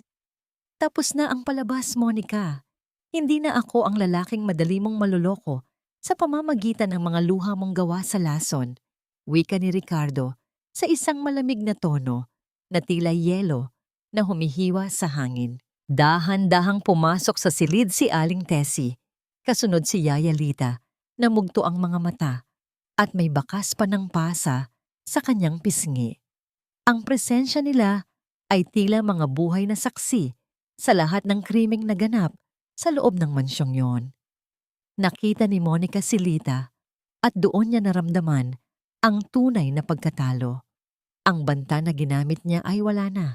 Tapos na ang palabas, Monica. Hindi na ako ang lalaking madali mong maluloko sa pamamagitan ng mga luha mong gawa sa lason. Wika ni Ricardo sa isang malamig na tono na tila yelo na humihiwa sa hangin. Dahan-dahang pumasok sa silid si Aling Tessie, kasunod si Yaya Lita na mugto ang mga mata at may bakas pa ng pasa sa kanyang pisngi. Ang presensya nila ay tila mga buhay na saksi sa lahat ng krimeng naganap sa loob ng mansyong yon. Nakita ni Monica si Lita at doon niya naramdaman ang tunay na pagkatalo. Ang banta na ginamit niya ay wala na.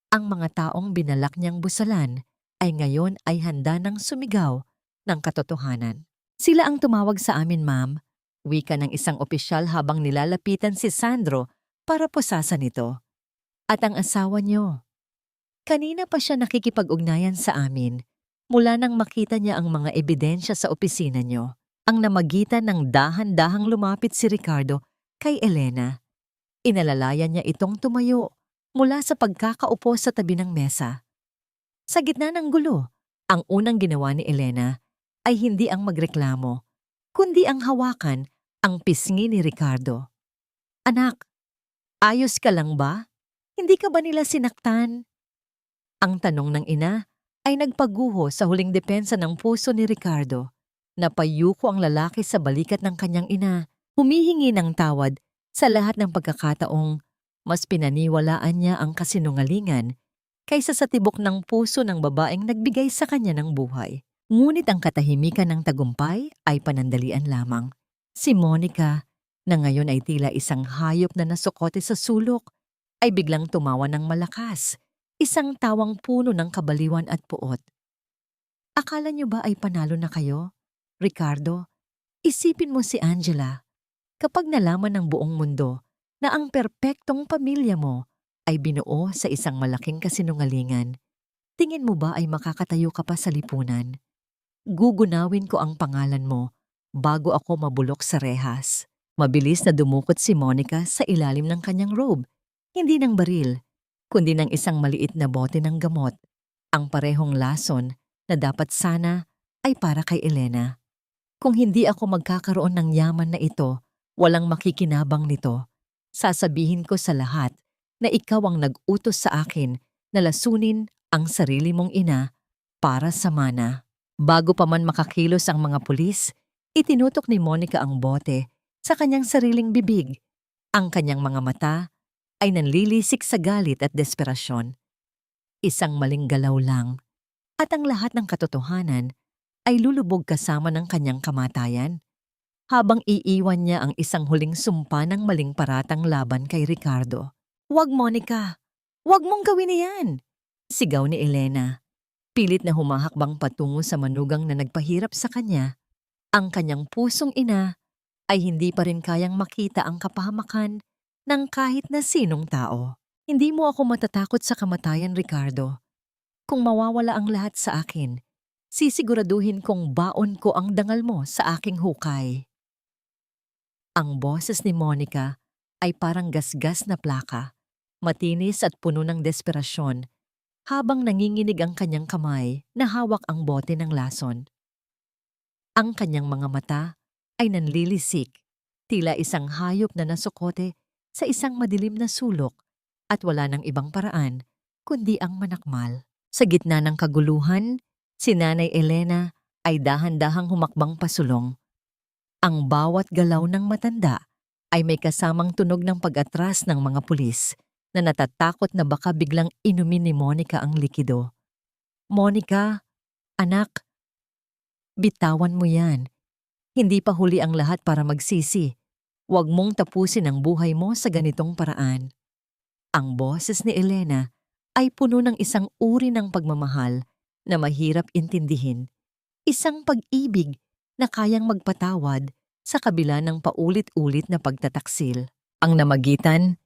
Ang mga taong binalak niyang busalan ay ngayon ay handa ng sumigaw ng katotohanan. Sila ang tumawag sa amin, ma'am. Wika ng isang opisyal habang nilalapitan si Sandro para pusasan ito. At ang asawa niyo. Kanina pa siya nakikipag-ugnayan sa amin mula nang makita niya ang mga ebidensya sa opisina niyo. Ang namagitan ng dahan-dahang lumapit si Ricardo kay Elena. Inalalayan niya itong tumayo mula sa pagkakaupo sa tabi ng mesa. Sa gitna ng gulo, ang unang ginawa ni Elena ay hindi ang magreklamo, kundi ang hawakan ang pisngi ni Ricardo. Anak, ayos ka lang ba? Hindi ka ba nila sinaktan? Ang tanong ng ina ay nagpaguho sa huling depensa ng puso ni Ricardo. Napayuko ang lalaki sa balikat ng kanyang ina, humihingi ng tawad sa lahat ng pagkakataong mas pinaniwalaan niya ang kasinungalingan kaysa sa tibok ng puso ng babaeng nagbigay sa kanya ng buhay. Ngunit ang katahimikan ng tagumpay ay panandalian lamang. Si Monica, na ngayon ay tila isang hayop na nasukote sa sulok, ay biglang tumawa ng malakas, isang tawang puno ng kabaliwan at puot. Akala niyo ba ay panalo na kayo? Ricardo, isipin mo si Angela. Kapag nalaman ng buong mundo na ang perpektong pamilya mo ay binuo sa isang malaking kasinungalingan, tingin mo ba ay makakatayo ka pa sa lipunan? Gugunawin ko ang pangalan mo bago ako mabulok sa rehas. Mabilis na dumukot si Monica sa ilalim ng kanyang robe, hindi ng baril, kundi ng isang maliit na bote ng gamot, ang parehong lason na dapat sana ay para kay Elena. Kung hindi ako magkakaroon ng yaman na ito, walang makikinabang nito. Sasabihin ko sa lahat na ikaw ang nag-utos sa akin na lasunin ang sarili mong ina para sa mana. Bago pa man makakilos ang mga pulis, itinutok ni Monica ang bote sa kanyang sariling bibig. Ang kanyang mga mata ay nanlilisik sa galit at desperasyon. Isang maling galaw lang, at ang lahat ng katotohanan ay lulubog kasama ng kanyang kamatayan. Habang iiwan niya ang isang huling sumpa ng maling paratang laban kay Ricardo. "Wag, Monica! Wag mong gawin iyan!" Sigaw ni Elena. Pilit na humahakbang patungo sa manugang na nagpahirap sa kanya. Ang kanyang pusong ina ay hindi pa rin kayang makita ang kapahamakan ng kahit na sinong tao. "Hindi mo ako matatakot sa kamatayan, Ricardo. Kung mawawala ang lahat sa akin, sisiguraduhin kong baon ko ang dangal mo sa aking hukay. Ang boses ni Monica ay parang gasgas na plaka, matinis at puno ng desperasyon habang nanginginig ang kanyang kamay na hawak ang bote ng lason. Ang kanyang mga mata ay nanlilisik, tila isang hayop na nasukote sa isang madilim na sulok at wala ng ibang paraan kundi ang manakmal. Sa gitna ng kaguluhan, si Nanay Elena ay dahan-dahang humakbang pasulong. Ang bawat galaw ng matanda ay may kasamang tunog ng pag-atras ng mga pulis na natatakot na baka biglang inumin ni Monica ang likido. Monica, anak, bitawan mo yan. Hindi pa huli ang lahat para magsisi. Huwag mong tapusin ang buhay mo sa ganitong paraan. Ang boses ni Elena ay puno ng isang uri ng pagmamahal na mahirap intindihin. Isang pag-ibig na kayang magpatawad sa kabila ng paulit-ulit na pagtataksil. Ang namagitan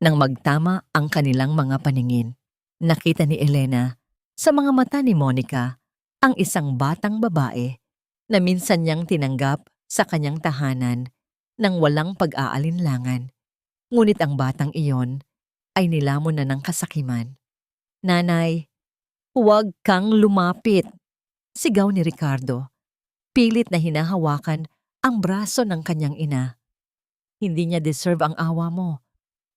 nang magtama ang kanilang mga paningin. Nakita ni Elena sa mga mata ni Monica ang isang batang babae na minsan niyang tinanggap sa kanyang tahanan nang walang pag-aalinlangan. Ngunit ang batang iyon ay nilamon na ng kasakiman. Nanay, huwag kang lumapit, sigaw ni Ricardo. Pilit na hinahawakan ang braso ng kanyang ina. Hindi niya deserve ang awa mo.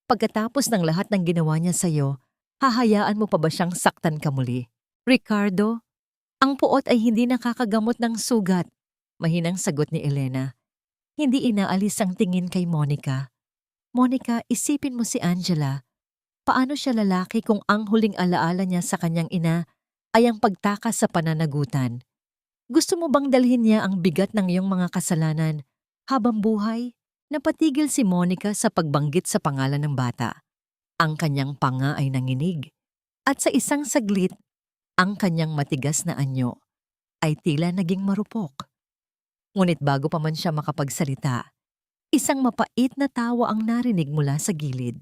Pagkatapos ng lahat ng ginawa niya sa'yo, hahayaan mo pa ba siyang saktan ka muli? Ricardo, ang puot ay hindi nakakagamot ng sugat, mahinang sagot ni Elena. Hindi inaalis ang tingin kay Monica. Monica, isipin mo si Angela. Paano siya lalaki kung ang huling alaala niya sa kanyang ina ay ang pagtakas sa pananagutan? Gusto mo bang dalhin niya ang bigat ng iyong mga kasalanan habang buhay? Napatigil si Monica sa pagbanggit sa pangalan ng bata. Ang kanyang panga ay nanginig. At sa isang saglit, ang kanyang matigas na anyo ay tila naging marupok. Ngunit bago pa man siya makapagsalita, isang mapait na tawa ang narinig mula sa gilid.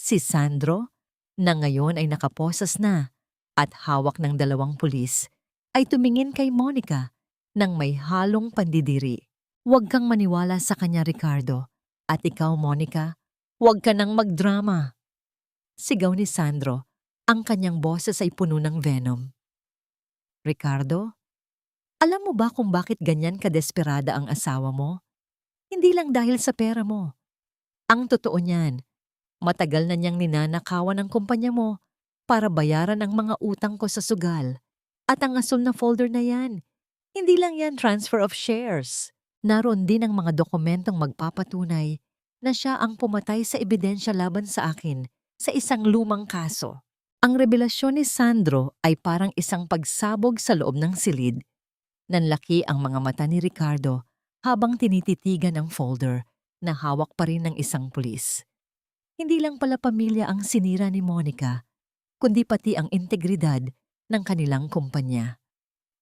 Si Sandro, na ngayon ay nakaposas na at hawak ng 2 pulis, ay tumingin kay Monica nang may halong pandidiri. Huwag kang maniwala sa kanya, Ricardo. At ikaw, Monica, huwag ka nang magdrama. Sigaw ni Sandro, ang kanyang boses ay puno ng venom. Ricardo, alam mo ba kung bakit ganyan kadesperada ang asawa mo? Hindi lang dahil sa pera mo. Ang totoo niyan, matagal na niyang ninanakawan ang kumpanya mo para bayaran ang mga utang ko sa sugal. At ang asul na folder na yan, hindi lang yan transfer of shares. Naroon din ang mga dokumentong magpapatunay na siya ang pumatay sa ebidensya laban sa akin sa isang lumang kaso. Ang revelasyon ni Sandro ay parang isang pagsabog sa loob ng silid. Nanlaki ang mga mata ni Ricardo habang tinititigan ang folder na hawak pa rin ng isang pulis. Hindi lang pala pamilya ang sinira ni Monica, kundi pati ang integridad ng kanilang kumpanya.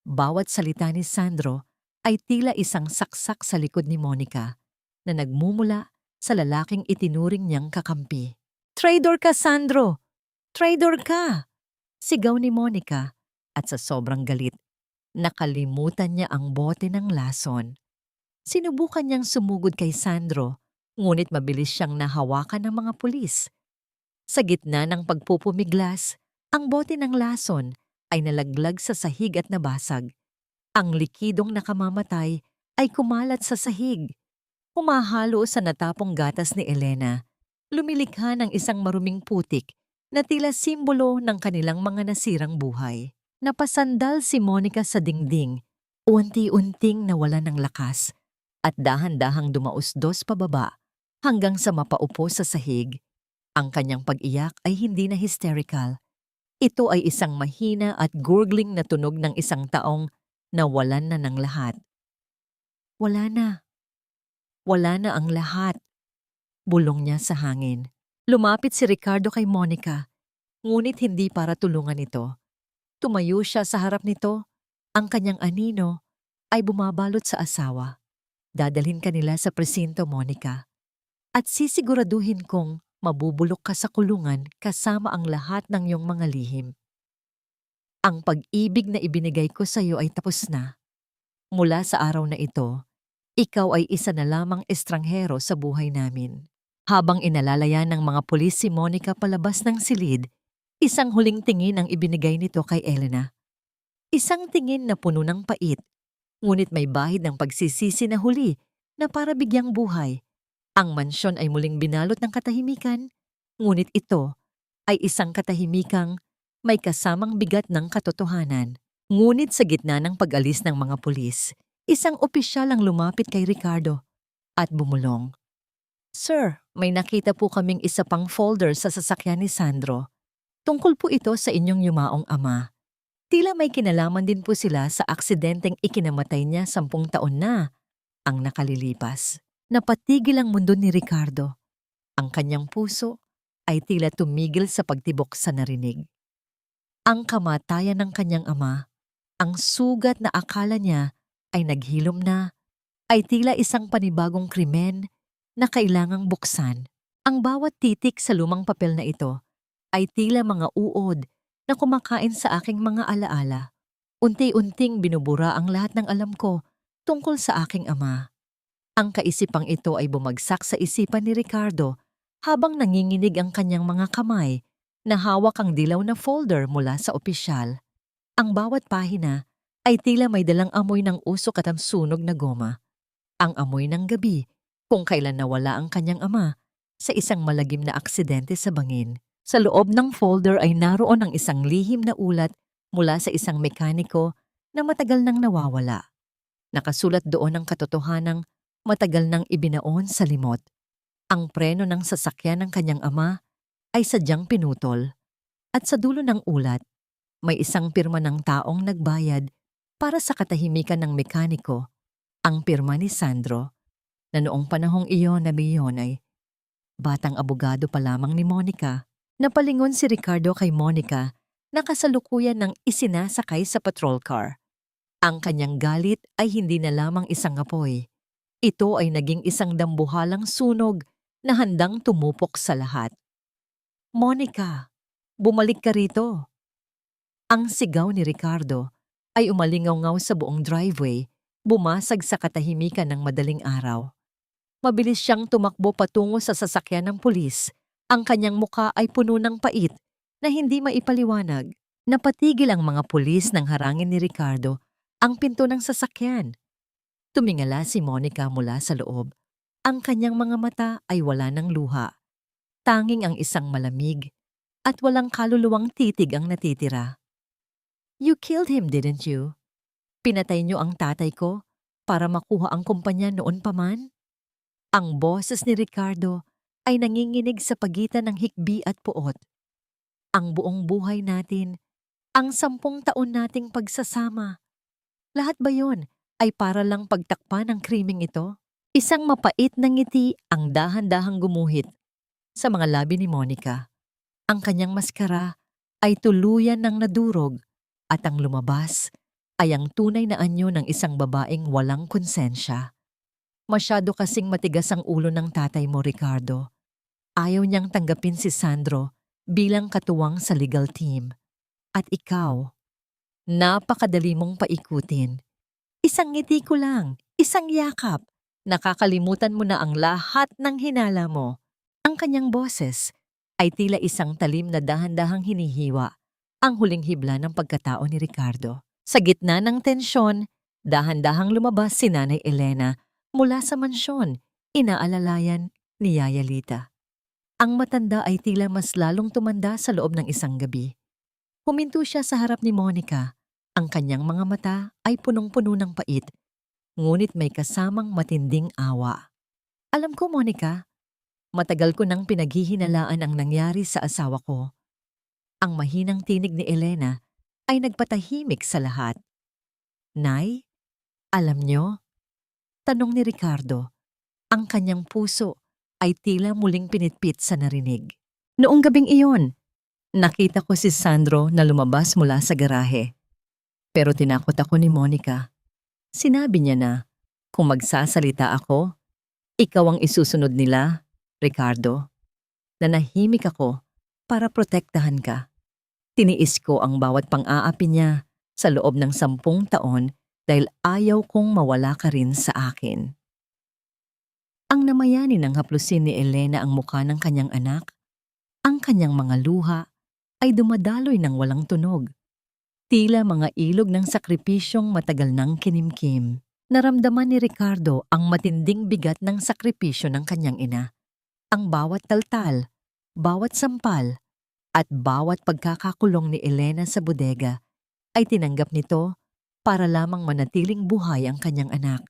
Bawat salita ni Sandro ay tila isang saksak sa likod ni Monica na nagmumula sa lalaking itinuring niyang kakampi. Traitor ka, Sandro! Traitor ka! Sigaw ni Monica at sa sobrang galit, nakalimutan niya ang bote ng lason. Sinubukan niyang sumugod kay Sandro, ngunit mabilis siyang nahawakan ng mga pulis. Sa gitna ng pagpupumiglas, ang bote ng lason ay nalaglag sa sahig at nabasag. Ang likidong nakamamatay ay kumalat sa sahig. Humahalo sa natapong gatas ni Elena, lumilikha ng isang maruming putik na tila simbolo ng kanilang mga nasirang buhay. Napasandal si Monica sa dingding, unti-unting nawalan ng lakas at dahan-dahang dumausdos pababa hanggang sa mapaupo sa sahig. Ang kanyang pag-iyak ay hindi na hysterical. Ito ay isang mahina at gurgling na tunog ng isang taong nawalan na ng lahat. Wala na. Wala na ang lahat. Bulong niya sa hangin. Lumapit si Ricardo kay Monica, ngunit hindi para tulungan ito. Tumayo siya sa harap nito. Ang kanyang anino ay bumabalot sa asawa. Dadalhin kanila sa presinto, Monica. At sisiguraduhin kong mabubulok ka sa kulungan kasama ang lahat ng iyong mga lihim. Ang pag-ibig na ibinigay ko sa iyo ay tapos na. Mula sa araw na ito, ikaw ay isa na lamang estranghero sa buhay namin. Habang inalalaya ng mga pulis si Monica palabas ng silid, isang huling tingin ang ibinigay nito kay Elena. Isang tingin na puno ng pait, ngunit may bahid ng pagsisisi na huli na para bigyang buhay. Ang mansyon ay muling binalot ng katahimikan, ngunit ito ay isang katahimikang may kasamang bigat ng katotohanan. Ngunit sa gitna ng pag-alis ng mga pulis, isang opisyal ang lumapit kay Ricardo at bumulong. Sir, may nakita po kaming isa pang folder sa sasakyan ni Sandro. Tungkol po ito sa inyong yumaong ama. Tila may kinalaman din po sila sa aksidenteng ikinamatay niya 10 taon na ang nakalilipas. Napatigil ang mundo ni Ricardo. Ang kanyang puso ay tila tumigil sa pagtibok sa narinig. Ang kamatayan ng kanyang ama, ang sugat na akala niya ay naghilom na, ay tila isang panibagong krimen na kailangang buksan. Ang bawat titik sa lumang papel na ito ay tila mga uod na kumakain sa aking mga alaala. Unti-unting binubura ang lahat ng alam ko tungkol sa aking ama. Ang kaisipang ito ay bumagsak sa isipan ni Ricardo habang nanginginig ang kanyang mga kamay na hawak ang dilaw na folder mula sa opisyal. Ang bawat pahina ay tila may dalang amoy ng usok at ang sunog na goma. Ang amoy ng gabi kung kailan nawala ang kanyang ama sa isang malagim na aksidente sa bangin. Sa loob ng folder ay naroon ang isang lihim na ulat mula sa isang mekaniko na matagal nang nawawala. Nakasulat doon ang katotohanang matagal nang ibinaon sa limot. Ang preno ng sasakyan ng kanyang ama ay sadyang pinutol. At sa dulo ng ulat, may isang pirma ng taong nagbayad para sa katahimikan ng mekaniko, ang pirma ni Sandro, na noong panahong iyon na Miyon ay batang abogado pa lamang ni Monica. Napalingon si Ricardo kay Monica na kasalukuyan ng isinasakay sa patrol car. Ang kanyang galit ay hindi na lamang isang apoy. Ito ay naging isang dambuhalang sunog na handang tumupok sa lahat. Monica, bumalik ka rito. Ang sigaw ni Ricardo ay umalingaw-ngaw sa buong driveway, bumasag sa katahimikan ng madaling araw. Mabilis siyang tumakbo patungo sa sasakyan ng pulis. Ang kanyang muka ay puno ng pait na hindi maipaliwanag. Napatigil ang mga pulis nang harangin ni Ricardo ang pinto ng sasakyan. Tumingala si Monica mula sa loob. Ang kanyang mga mata ay wala ng luha. Tanging ang isang malamig at walang kaluluwang titig ang natitira. You killed him, didn't you? Pinatay niyo ang tatay ko para makuha ang kumpanya noon pa man? Ang boses ni Ricardo ay nanginginig sa pagitan ng hikbi at puot. Ang buong buhay natin, ang 10 taon nating pagsasama. Lahat ba yon ay para lang pagtakpan ng krimeng ito? Isang mapait na ngiti ang dahan-dahang gumuhit sa mga labi ni Monica. Ang kanyang maskara ay tuluyan ng nadurog at ang lumabas ay ang tunay na anyo ng isang babaeng walang konsensya. Masyado kasing matigas ang ulo ng tatay mo, Ricardo. Ayaw niyang tanggapin si Sandro bilang katuwang sa legal team. At ikaw, napakadali mong paikutin. Isang ngiti ko lang, isang yakap. Nakakalimutan mo na ang lahat ng hinala mo. Ang kanyang boses ay tila isang talim na dahan-dahang hinihiwa, ang huling hibla ng pagkatao ni Ricardo. Sa gitna ng tensyon, dahan-dahang lumabas si Nanay Elena mula sa mansyon, inaalalayan ni Yaya Lita. Ang matanda ay tila mas lalong tumanda sa loob ng isang gabi. Huminto siya sa harap ni Monica. Ang kanyang mga mata ay punong-puno ng pait, ngunit may kasamang matinding awa. Alam ko, Monica, matagal ko nang pinaghihinalaan ang nangyari sa asawa ko. Ang mahinang tinig ni Elena ay nagpatahimik sa lahat. Nay, alam niyo? Tanong ni Ricardo. Ang kanyang puso ay tila muling pinitpit sa narinig. Noong gabing iyon, nakita ko si Sandro na lumabas mula sa garahe. Pero tinakot ako ni Monica. Sinabi niya na, kung magsasalita ako, ikaw ang isusunod nila, Ricardo. Nanahimik ako para protektahan ka. Tiniis ko ang bawat pang-aapi niya sa loob ng 10 taon dahil ayaw kong mawala ka rin sa akin. Ang namayani ng haplusin ni Elena ang mukha ng kanyang anak, ang kanyang mga luha ay dumadaloy ng walang tunog. Tila mga ilog ng sakripisyong matagal nang kinimkim. Naramdaman ni Ricardo ang matinding bigat ng sakripisyo ng kanyang ina. Ang bawat taltal, bawat sampal, at bawat pagkakakulong ni Elena sa bodega ay tinanggap nito para lamang manatiling buhay ang kanyang anak.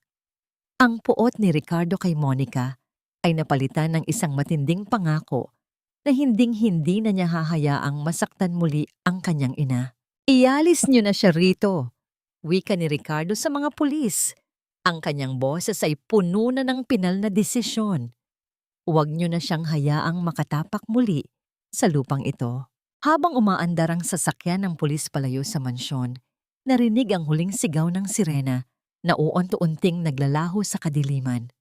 Ang puot ni Ricardo kay Monica ay napalitan ng isang matinding pangako na hinding-hindi na niya hahayaang masaktan muli ang kanyang ina. Ialis niyo na siya rito, wika ni Ricardo sa mga pulis. Ang kanyang boses ay puno na ng pinal na desisyon. Huwag niyo na siyang hayaang makatapak muli sa lupang ito. Habang umaandar ang sasakyan ng pulis palayo sa mansyon, narinig ang huling sigaw ng sirena na uunti-unting naglalaho sa kadiliman.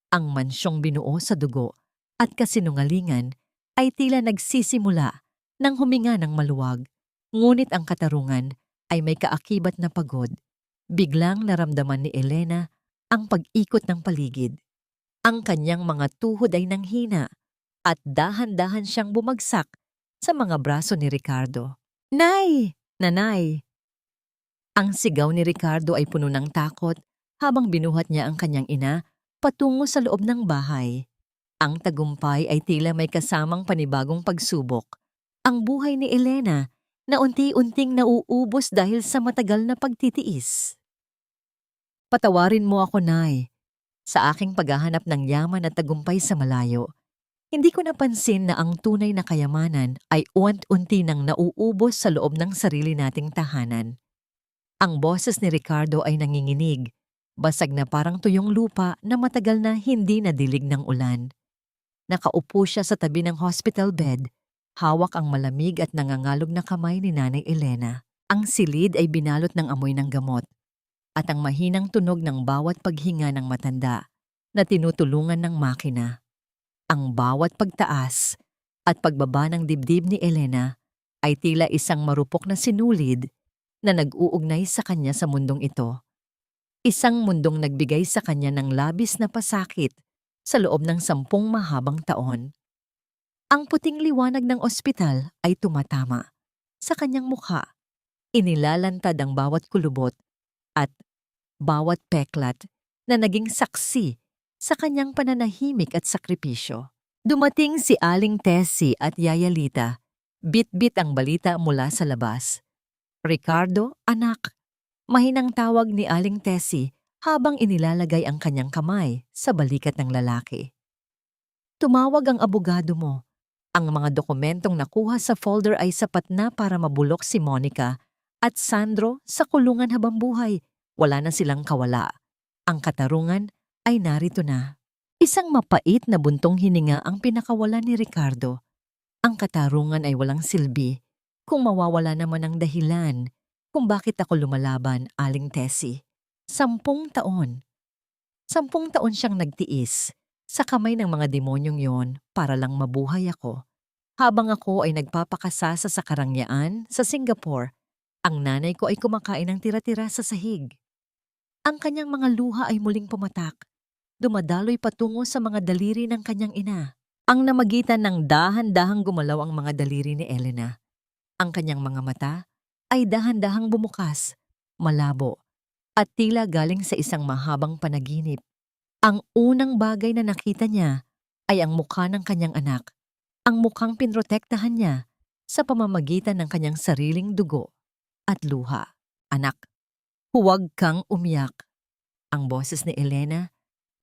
Ang mansyong binuo sa dugo at kasinungalingan ay tila nagsisimula ng huminga ng maluwag, ngunit ang katarungan ay may kaakibat na pagod. Biglang naramdaman ni Elena ang pag-ikot ng paligid. Ang kanyang mga tuhod ay nanghina at dahan-dahan siyang bumagsak sa mga braso ni Ricardo. "Nay! Nanay!" Ang sigaw ni Ricardo ay puno ng takot habang binuhat niya ang kanyang ina patungo sa loob ng bahay. Ang tagumpay ay tila may kasamang panibagong pagsubok. Ang buhay ni Elena na unti-unting nauubos dahil sa matagal na pagtitiis. "Patawarin mo ako, Nay. Sa aking paghahanap ng yaman at tagumpay sa malayo, hindi ko napansin na ang tunay na kayamanan ay unti-unti nang nauubos sa loob ng sarili nating tahanan." Ang boses ni Ricardo ay nanginginig, basag na parang tuyong lupa na matagal na hindi nadilig ng ulan. Nakaupo siya sa tabi ng hospital bed, hawak ang malamig at nangangalog na kamay ni Nanay Elena. Ang silid ay binalot ng amoy ng gamot, at ang mahinang tunog ng bawat paghinga ng matanda na tinutulungan ng makina. Ang bawat pagtaas at pagbaba ng dibdib ni Elena ay tila isang marupok na sinulid na nag-uugnay sa kanya sa mundong ito. Isang mundong nagbigay sa kanya ng labis na pasakit sa loob ng 10 mahabang taon. Ang puting liwanag ng ospital ay tumatama sa kanyang mukha. Inilalantad ang bawat kulubot at bawat peklat na naging saksi sa kanyang pananahimik at sakripisyo. Dumating si Aling Tessie at Yaya Lita. Bit-bit ang balita mula sa labas. "Ricardo, anak," mahinang tawag ni Aling Tessie habang inilalagay ang kanyang kamay sa balikat ng lalaki. "Tumawag ang abogado mo. Ang mga dokumentong nakuha sa folder ay sapat na para mabulok si Monica at Sandro sa kulungan habang buhay. Wala na silang kawala. Ang katarungan ay narito na." Isang mapait na buntong hininga ang pinakawala ni Ricardo. Ang katarungan ay walang silbi kung mawawala naman ang dahilan kung bakit ako lumalaban, Aling Tessie. 10 taon. 10 taon siyang nagtiis sa kamay ng mga demonyong yon para lang mabuhay ako. Habang ako ay nagpapakasasa sa karangyaan sa Singapore, ang nanay ko ay kumakain ng tira-tira sa sahig. Ang kanyang mga luha ay muling pumatak. Dumadaloy patungo sa mga daliri ng kanyang ina. Ang namagitan ng dahan-dahang gumalaw ang mga daliri ni Elena. Ang kanyang mga mata ay dahan-dahang bumukas, malabo, at tila galing sa isang mahabang panaginip. Ang unang bagay na nakita niya ay ang mukha ng kanyang anak, ang mukhang pinrotektahan niya sa pamamagitan ng kanyang sariling dugo at luha. "Anak, huwag kang umiyak." Ang boses ni Elena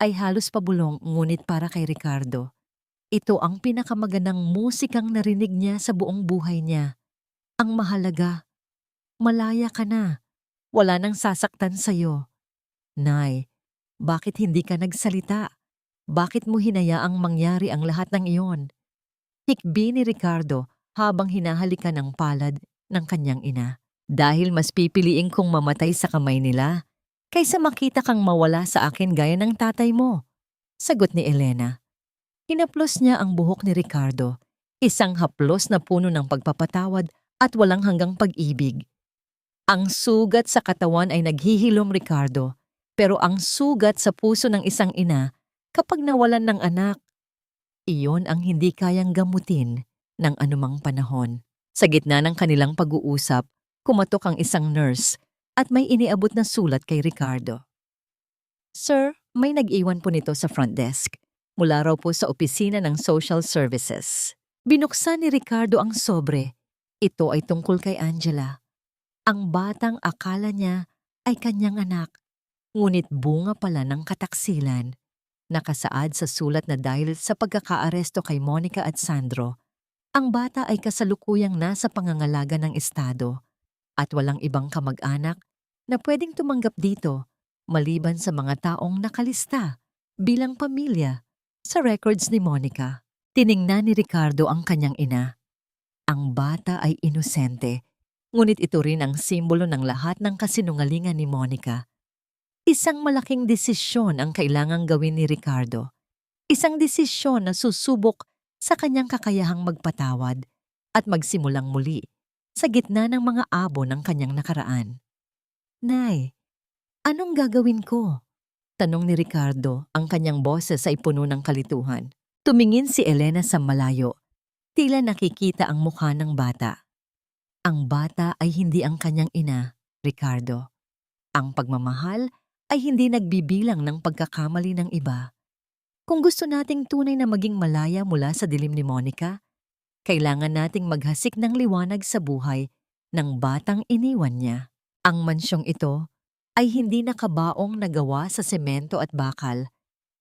ay halos pabulong ngunit para kay Ricardo. Ito ang pinakamagandang musikang narinig niya sa buong buhay niya. Ang mahalaga, malaya ka na. Wala nang sasaktan sa'yo. "Nay, bakit hindi ka nagsalita? Bakit mo hinayaang mangyari ang lahat ng iyon?" Hikbi ni Ricardo habang hinahalikan ang palad ng kanyang ina. "Dahil mas pipiliin kong mamatay sa kamay nila kaysa makita kang mawala sa akin gaya ng tatay mo," sagot ni Elena. Hinaplos niya ang buhok ni Ricardo, isang haplos na puno ng pagpapatawad at walang hanggang pag-ibig. Ang sugat sa katawan ay naghihilom, Ricardo, pero ang sugat sa puso ng isang ina kapag nawalan ng anak, iyon ang hindi kayang gamutin ng anumang panahon. Sa gitna ng kanilang pag-uusap, kumatok ang isang nurse at may iniabot na sulat kay Ricardo. Sir, may nag-iwan po nito sa front desk. Mula raw po sa opisina ng Social Services. Binuksan ni Ricardo ang sobre. Ito ay tungkol kay Angela. Ang batang akala niya ay kanyang anak. Ngunit bunga pala ng kataksilan. Nakasaad sa sulat na dahil sa pagkakaaresto kay Monica at Sandro, ang bata ay kasalukuyang nasa pangangalaga ng estado at walang ibang kamag-anak na pwedeng tumanggap dito maliban sa mga taong nakalista bilang pamilya sa records ni Monica. Tiningnan ni Ricardo ang kanyang ina. Ang bata ay inosente, ngunit ito rin ang simbolo ng lahat ng kasinungalingan ni Monica. Isang malaking desisyon ang kailangang gawin ni Ricardo. Isang desisyon na susubok sa kanyang kakayahang magpatawad at magsimulang muli sa gitna ng mga abo ng kanyang nakaraan. Nay, anong gagawin ko? Tanong ni Ricardo, ang kanyang boses ay puno ng kalituhan. Tumingin si Elena sa malayo. Tila nakikita ang mukha ng bata. Ang bata ay hindi ang kanyang ina, Ricardo. Ang pagmamahal ay hindi nagbibilang ng pagkakamali ng iba. Kung gusto nating tunay na maging malaya mula sa dilim ni Monica, kailangan nating maghasik ng liwanag sa buhay ng batang iniwan niya. Ang mansyong ito ay hindi nakabaong nagawa sa semento at bakal,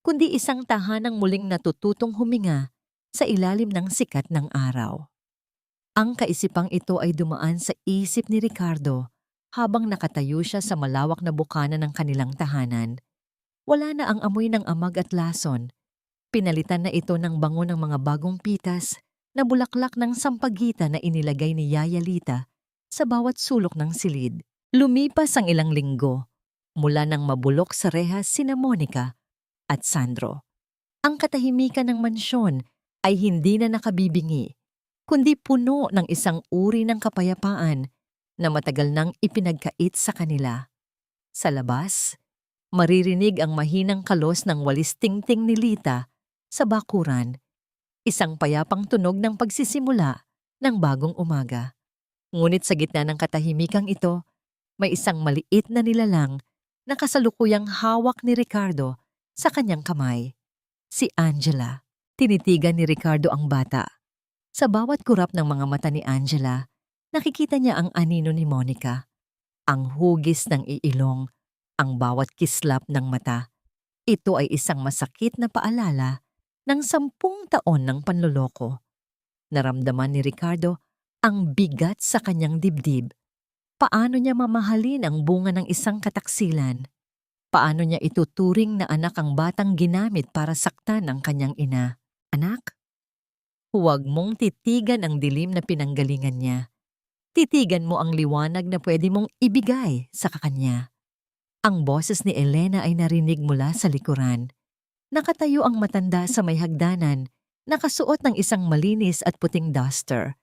kundi isang tahanang muling natututong huminga sa ilalim ng sikat ng araw. Ang kaisipang ito ay dumaan sa isip ni Ricardo habang nakatayo siya sa malawak na bukana ng kanilang tahanan. Wala na ang amoy ng amag at lason. Pinalitan na ito ng bango ng mga bagong pitas na bulaklak ng sampagita na inilagay ni Yaya Lita sa bawat sulok ng silid. Lumipas ang ilang linggo mula nang mabulok sa rehas sina Monica at Sandro. Ang katahimikan ng mansyon ay hindi na nakabibingi, kundi puno ng isang uri ng kapayapaan na matagal nang ipinagkait sa kanila. Sa labas, maririnig ang mahinang kalos ng walis tingting ni Lita sa bakuran, isang payapang tunog ng pagsisimula ng bagong umaga. Ngunit sa gitna ng katahimikang ito, may isang maliit na nilalang na kasalukuyang hawak ni Ricardo sa kanyang kamay. Si Angela. Tinitigan ni Ricardo ang bata. Sa bawat kurap ng mga mata ni Angela, nakikita niya ang anino ni Monica. Ang hugis ng iilong, ang bawat kislap ng mata. Ito ay isang masakit na paalala ng 10 taon ng panloloko. Naramdaman ni Ricardo ang bigat sa kanyang dibdib. Paano niya mamahalin ang bunga ng isang kataksilan? Paano niya ituturing na anak ang batang ginamit para saktan ang kanyang ina? Anak, huwag mong titigan ang dilim na pinanggalingan niya. Titigan mo ang liwanag na pwede mong ibigay sa kanya. Ang boses ni Elena ay narinig mula sa likuran. Nakatayo ang matanda sa may hagdanan, nakasuot ng isang malinis at puting duster.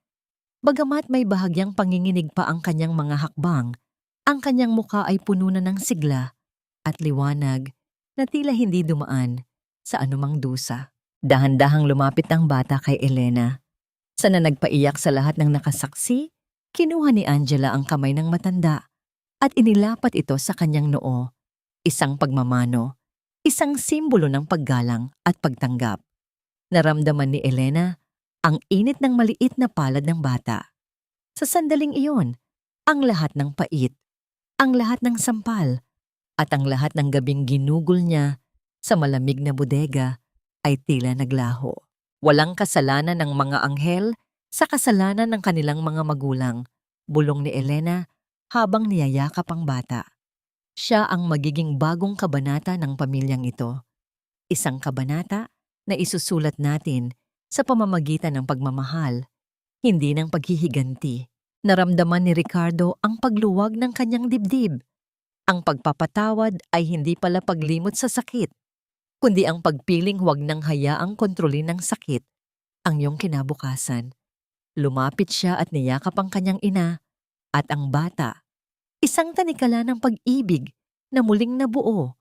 Bagamat may bahagyang panginginig pa ang kanyang mga hakbang, ang kanyang mukha ay puno na ng sigla at liwanag na tila hindi dumaan sa anumang dusa. Dahan-dahang lumapit ang bata kay Elena. Sa na nagpaiyak sa lahat ng nakasaksi, kinuha ni Angela ang kamay ng matanda at inilapat ito sa kanyang noo. Isang pagmamano, isang simbolo ng paggalang at pagtanggap. Naramdaman ni Elena ang init ng maliit na palad ng bata. Sa sandaling iyon, ang lahat ng pait, ang lahat ng sampal, at ang lahat ng gabing ginugol niya sa malamig na bodega ay tila naglaho. Walang kasalanan ng mga anghel sa kasalanan ng kanilang mga magulang, bulong ni Elena habang niyayakap ang bata. Siya ang magiging bagong kabanata ng pamilyang ito. Isang kabanata na isusulat natin sa pamamagitan ng pagmamahal, hindi ng paghihiganti. Naramdaman ni Ricardo ang pagluwag ng kanyang dibdib. Ang pagpapatawad ay hindi pala paglimot sa sakit, kundi ang pagpiling huwag nang hayaang kontrolin ng sakit ang iyong kinabukasan. Lumapit siya at niyakap ang kanyang ina at ang bata. Isang tanikala ng pag-ibig na muling nabuo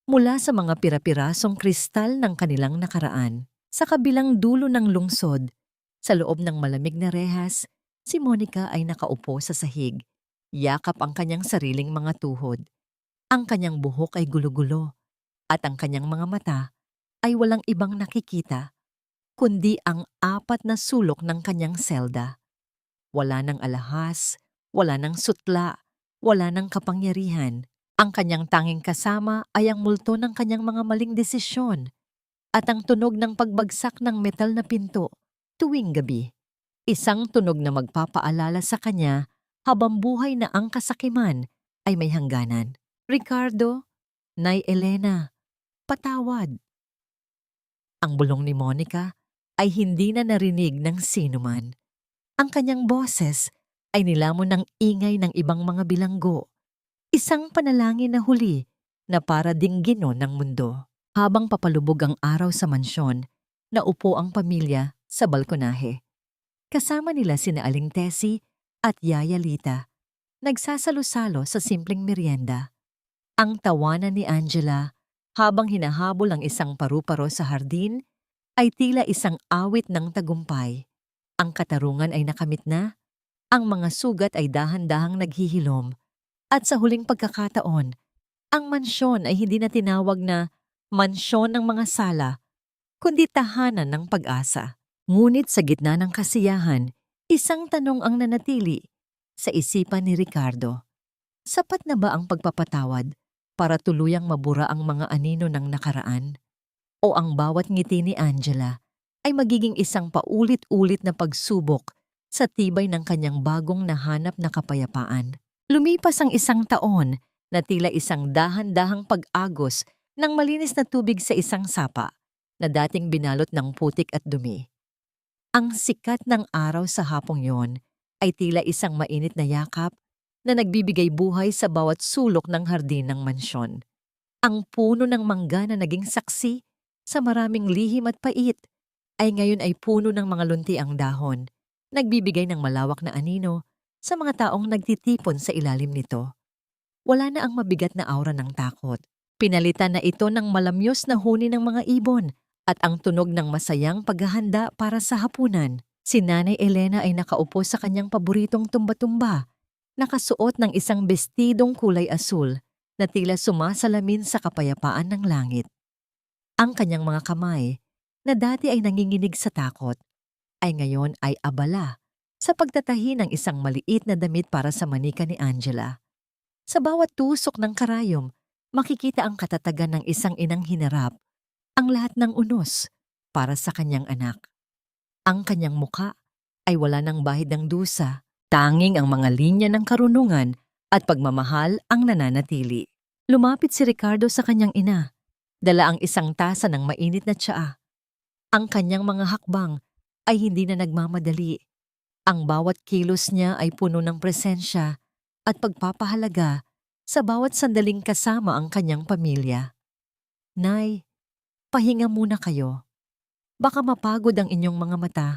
mula sa mga pira-pirasong kristal ng kanilang nakaraan. Sa kabilang dulo ng lungsod, sa loob ng malamig na rehas, si Monica ay nakaupo sa sahig. Yakap ang kanyang sariling mga tuhod. Ang kanyang buhok ay gulo-gulo at ang kanyang mga mata ay walang ibang nakikita kundi ang 4 na sulok ng kanyang selda. Wala ng alahas, wala ng sutla, wala ng kapangyarihan. Ang kanyang tanging kasama ay ang multo ng kanyang mga maling desisyon at ang tunog ng pagbagsak ng metal na pinto tuwing gabi. Isang tunog na magpapaalala sa kanya habang buhay na ang kasakiman ay may hangganan. Ricardo, Nay Elena, patawad. Ang bulong ni Monica ay hindi na narinig ng sinuman. Ang kanyang boses ay nilamon ng ingay ng ibang mga bilanggo. Isang panalangin na huli na para dinggino ng mundo. Habang papalubog ang araw sa mansyon, naupo ang pamilya sa balkonahe. Kasama nila sina Aling Tessie at Yaya Lita. Nagsasalo-salo sa simpleng merienda. Ang tawanan ni Angela habang hinahabol ang isang paru-paro sa hardin ay tila isang awit ng tagumpay. Ang katarungan ay nakamit na, ang mga sugat ay dahan-dahang naghihilom, at sa huling pagkakataon, ang mansyon ay hindi na tinawag na mansyon ng mga sala, kundi tahanan ng pag-asa. Ngunit sa gitna ng kasiyahan, isang tanong ang nanatili sa isipan ni Ricardo. Sapat na ba ang pagpapatawad para tuluyang mabura ang mga anino ng nakaraan? O ang bawat ngiti ni Angela ay magiging isang paulit-ulit na pagsubok sa tibay ng kanyang bagong nahanap na kapayapaan? Lumipas ang isang taon na tila isang dahan-dahang pag-agos ng malinis na tubig sa isang sapa na dating binalot ng putik at dumi. Ang sikat ng araw sa hapong yon ay tila isang mainit na yakap na nagbibigay buhay sa bawat sulok ng hardin ng mansyon. Ang puno ng mangga na naging saksi sa maraming lihim at pait ay ngayon ay puno ng mga lunti ang dahon, nagbibigay ng malawak na anino sa mga taong nagtitipon sa ilalim nito. Wala na ang mabigat na aura ng takot. Pinalitan na ito ng malamyos na huni ng mga ibon at ang tunog ng masayang paghahanda para sa hapunan. Si Nanay Elena ay nakaupo sa kanyang paboritong tumba-tumba, nakasuot ng isang bestidong kulay asul na tila sumasalamin sa kapayapaan ng langit. Ang kanyang mga kamay, na dati ay nanginginig sa takot, ay ngayon ay abala sa pagtatahi ng isang maliit na damit para sa manika ni Angela. Sa bawat tusok ng karayom, makikita ang katatagan ng isang inang hinarap ang lahat ng unos para sa kanyang anak. Ang kanyang muka ay wala ng bahid ng dusa, tanging ang mga linya ng karunungan at pagmamahal ang nananatili. Lumapit si Ricardo sa kanyang ina. Dala ang isang tasa ng mainit na tsaa. Ang kanyang mga hakbang ay hindi na nagmamadali. Ang bawat kilos niya ay puno ng presensya at pagpapahalaga sa bawat sandaling kasama ang kanyang pamilya. Nay, pahinga muna kayo. Baka mapagod ang inyong mga mata,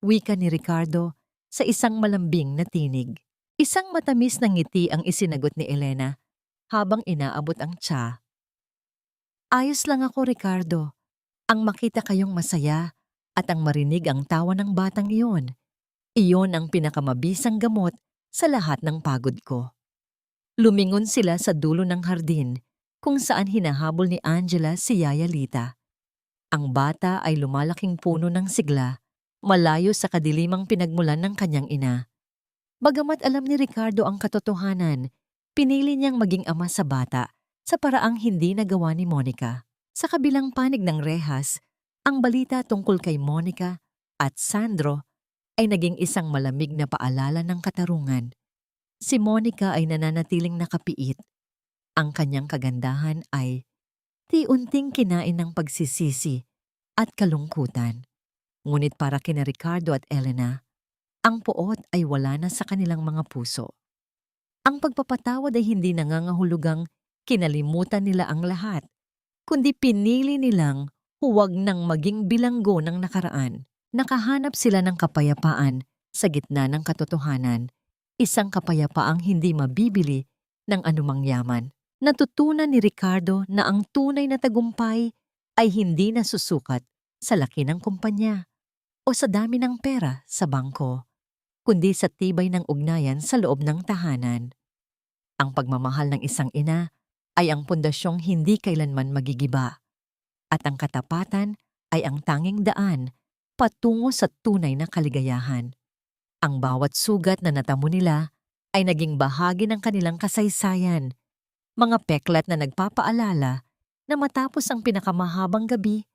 wika ni Ricardo sa isang malambing na tinig. Isang matamis na ngiti ang isinagot ni Elena habang inaabot ang tsa. Ayos lang ako, Ricardo. Ang makita kayong masaya at ang marinig ang tawa ng batang iyon. Iyon ang pinakamabisang gamot sa lahat ng pagod ko. Lumingon sila sa dulo ng hardin kung saan hinahabol ni Angela si Yaya Lita. Ang bata ay lumalaking puno ng sigla, malayo sa kadilimang pinagmulan ng kanyang ina. Bagamat alam ni Ricardo ang katotohanan, pinili niyang maging ama sa bata sa paraang hindi nagawa ni Monica. Sa kabilang panig ng rehas, ang balita tungkol kay Monica at Sandro ay naging isang malamig na paalala ng katarungan. Si Monica ay nananatiling nakapiit. Ang kanyang kagandahan ay ti-unting kinain ng pagsisisi at kalungkutan. Ngunit para kina Ricardo at Elena, ang puot ay wala na sa kanilang mga puso. Ang pagpapatawad ay hindi nangangahulugang kinalimutan nila ang lahat, kundi pinili nilang huwag nang maging bilanggo ng nakaraan. Nakahanap sila ng kapayapaan Sa gitna ng katotohanan, isang kapayapaang hindi mabibili ng anumang yaman. Natutunan ni Ricardo na ang tunay na tagumpay ay hindi nasusukat sa laki ng kumpanya o sa dami ng pera sa bangko, kundi sa tibay ng ugnayan sa loob ng tahanan. Ang pagmamahal ng isang ina ay ang pundasyong hindi kailanman magigiba, at ang katapatan ay ang tanging daan patungo sa tunay na kaligayahan. Ang bawat sugat na natamo nila ay naging bahagi ng kanilang kasaysayan, mga peklat na nagpapaalala na matapos ang pinakamahabang gabi,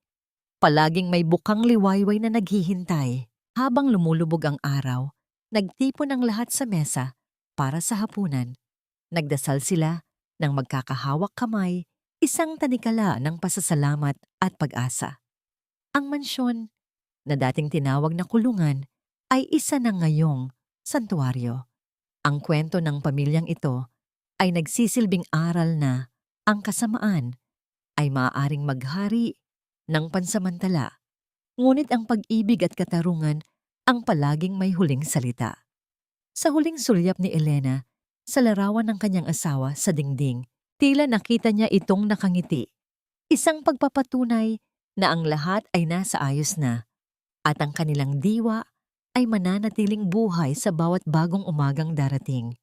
palaging may bukang liwayway na naghihintay. Habang lumulubog ang araw, nagtipon ang lahat sa mesa para sa hapunan. Nagdasal sila ng magkakahawak kamay, isang tanikala ng pasasalamat at pag-asa. Ang mansyon, na dating tinawag na kulungan, ay isa na ngayong santuaryo. Ang kwento ng pamilyang ito ay nagsisilbing aral na ang kasamaan ay maaaring maghari ng pansamantala, ngunit ang pag-ibig at katarungan ang palaging may huling salita. Sa huling sulyap ni Elena, sa larawan ng kanyang asawa sa dingding, tila nakita niya itong nakangiti. Isang pagpapatunay na ang lahat ay nasa ayos na at ang kanilang diwa ay mananatiling buhay sa bawat bagong umagang darating.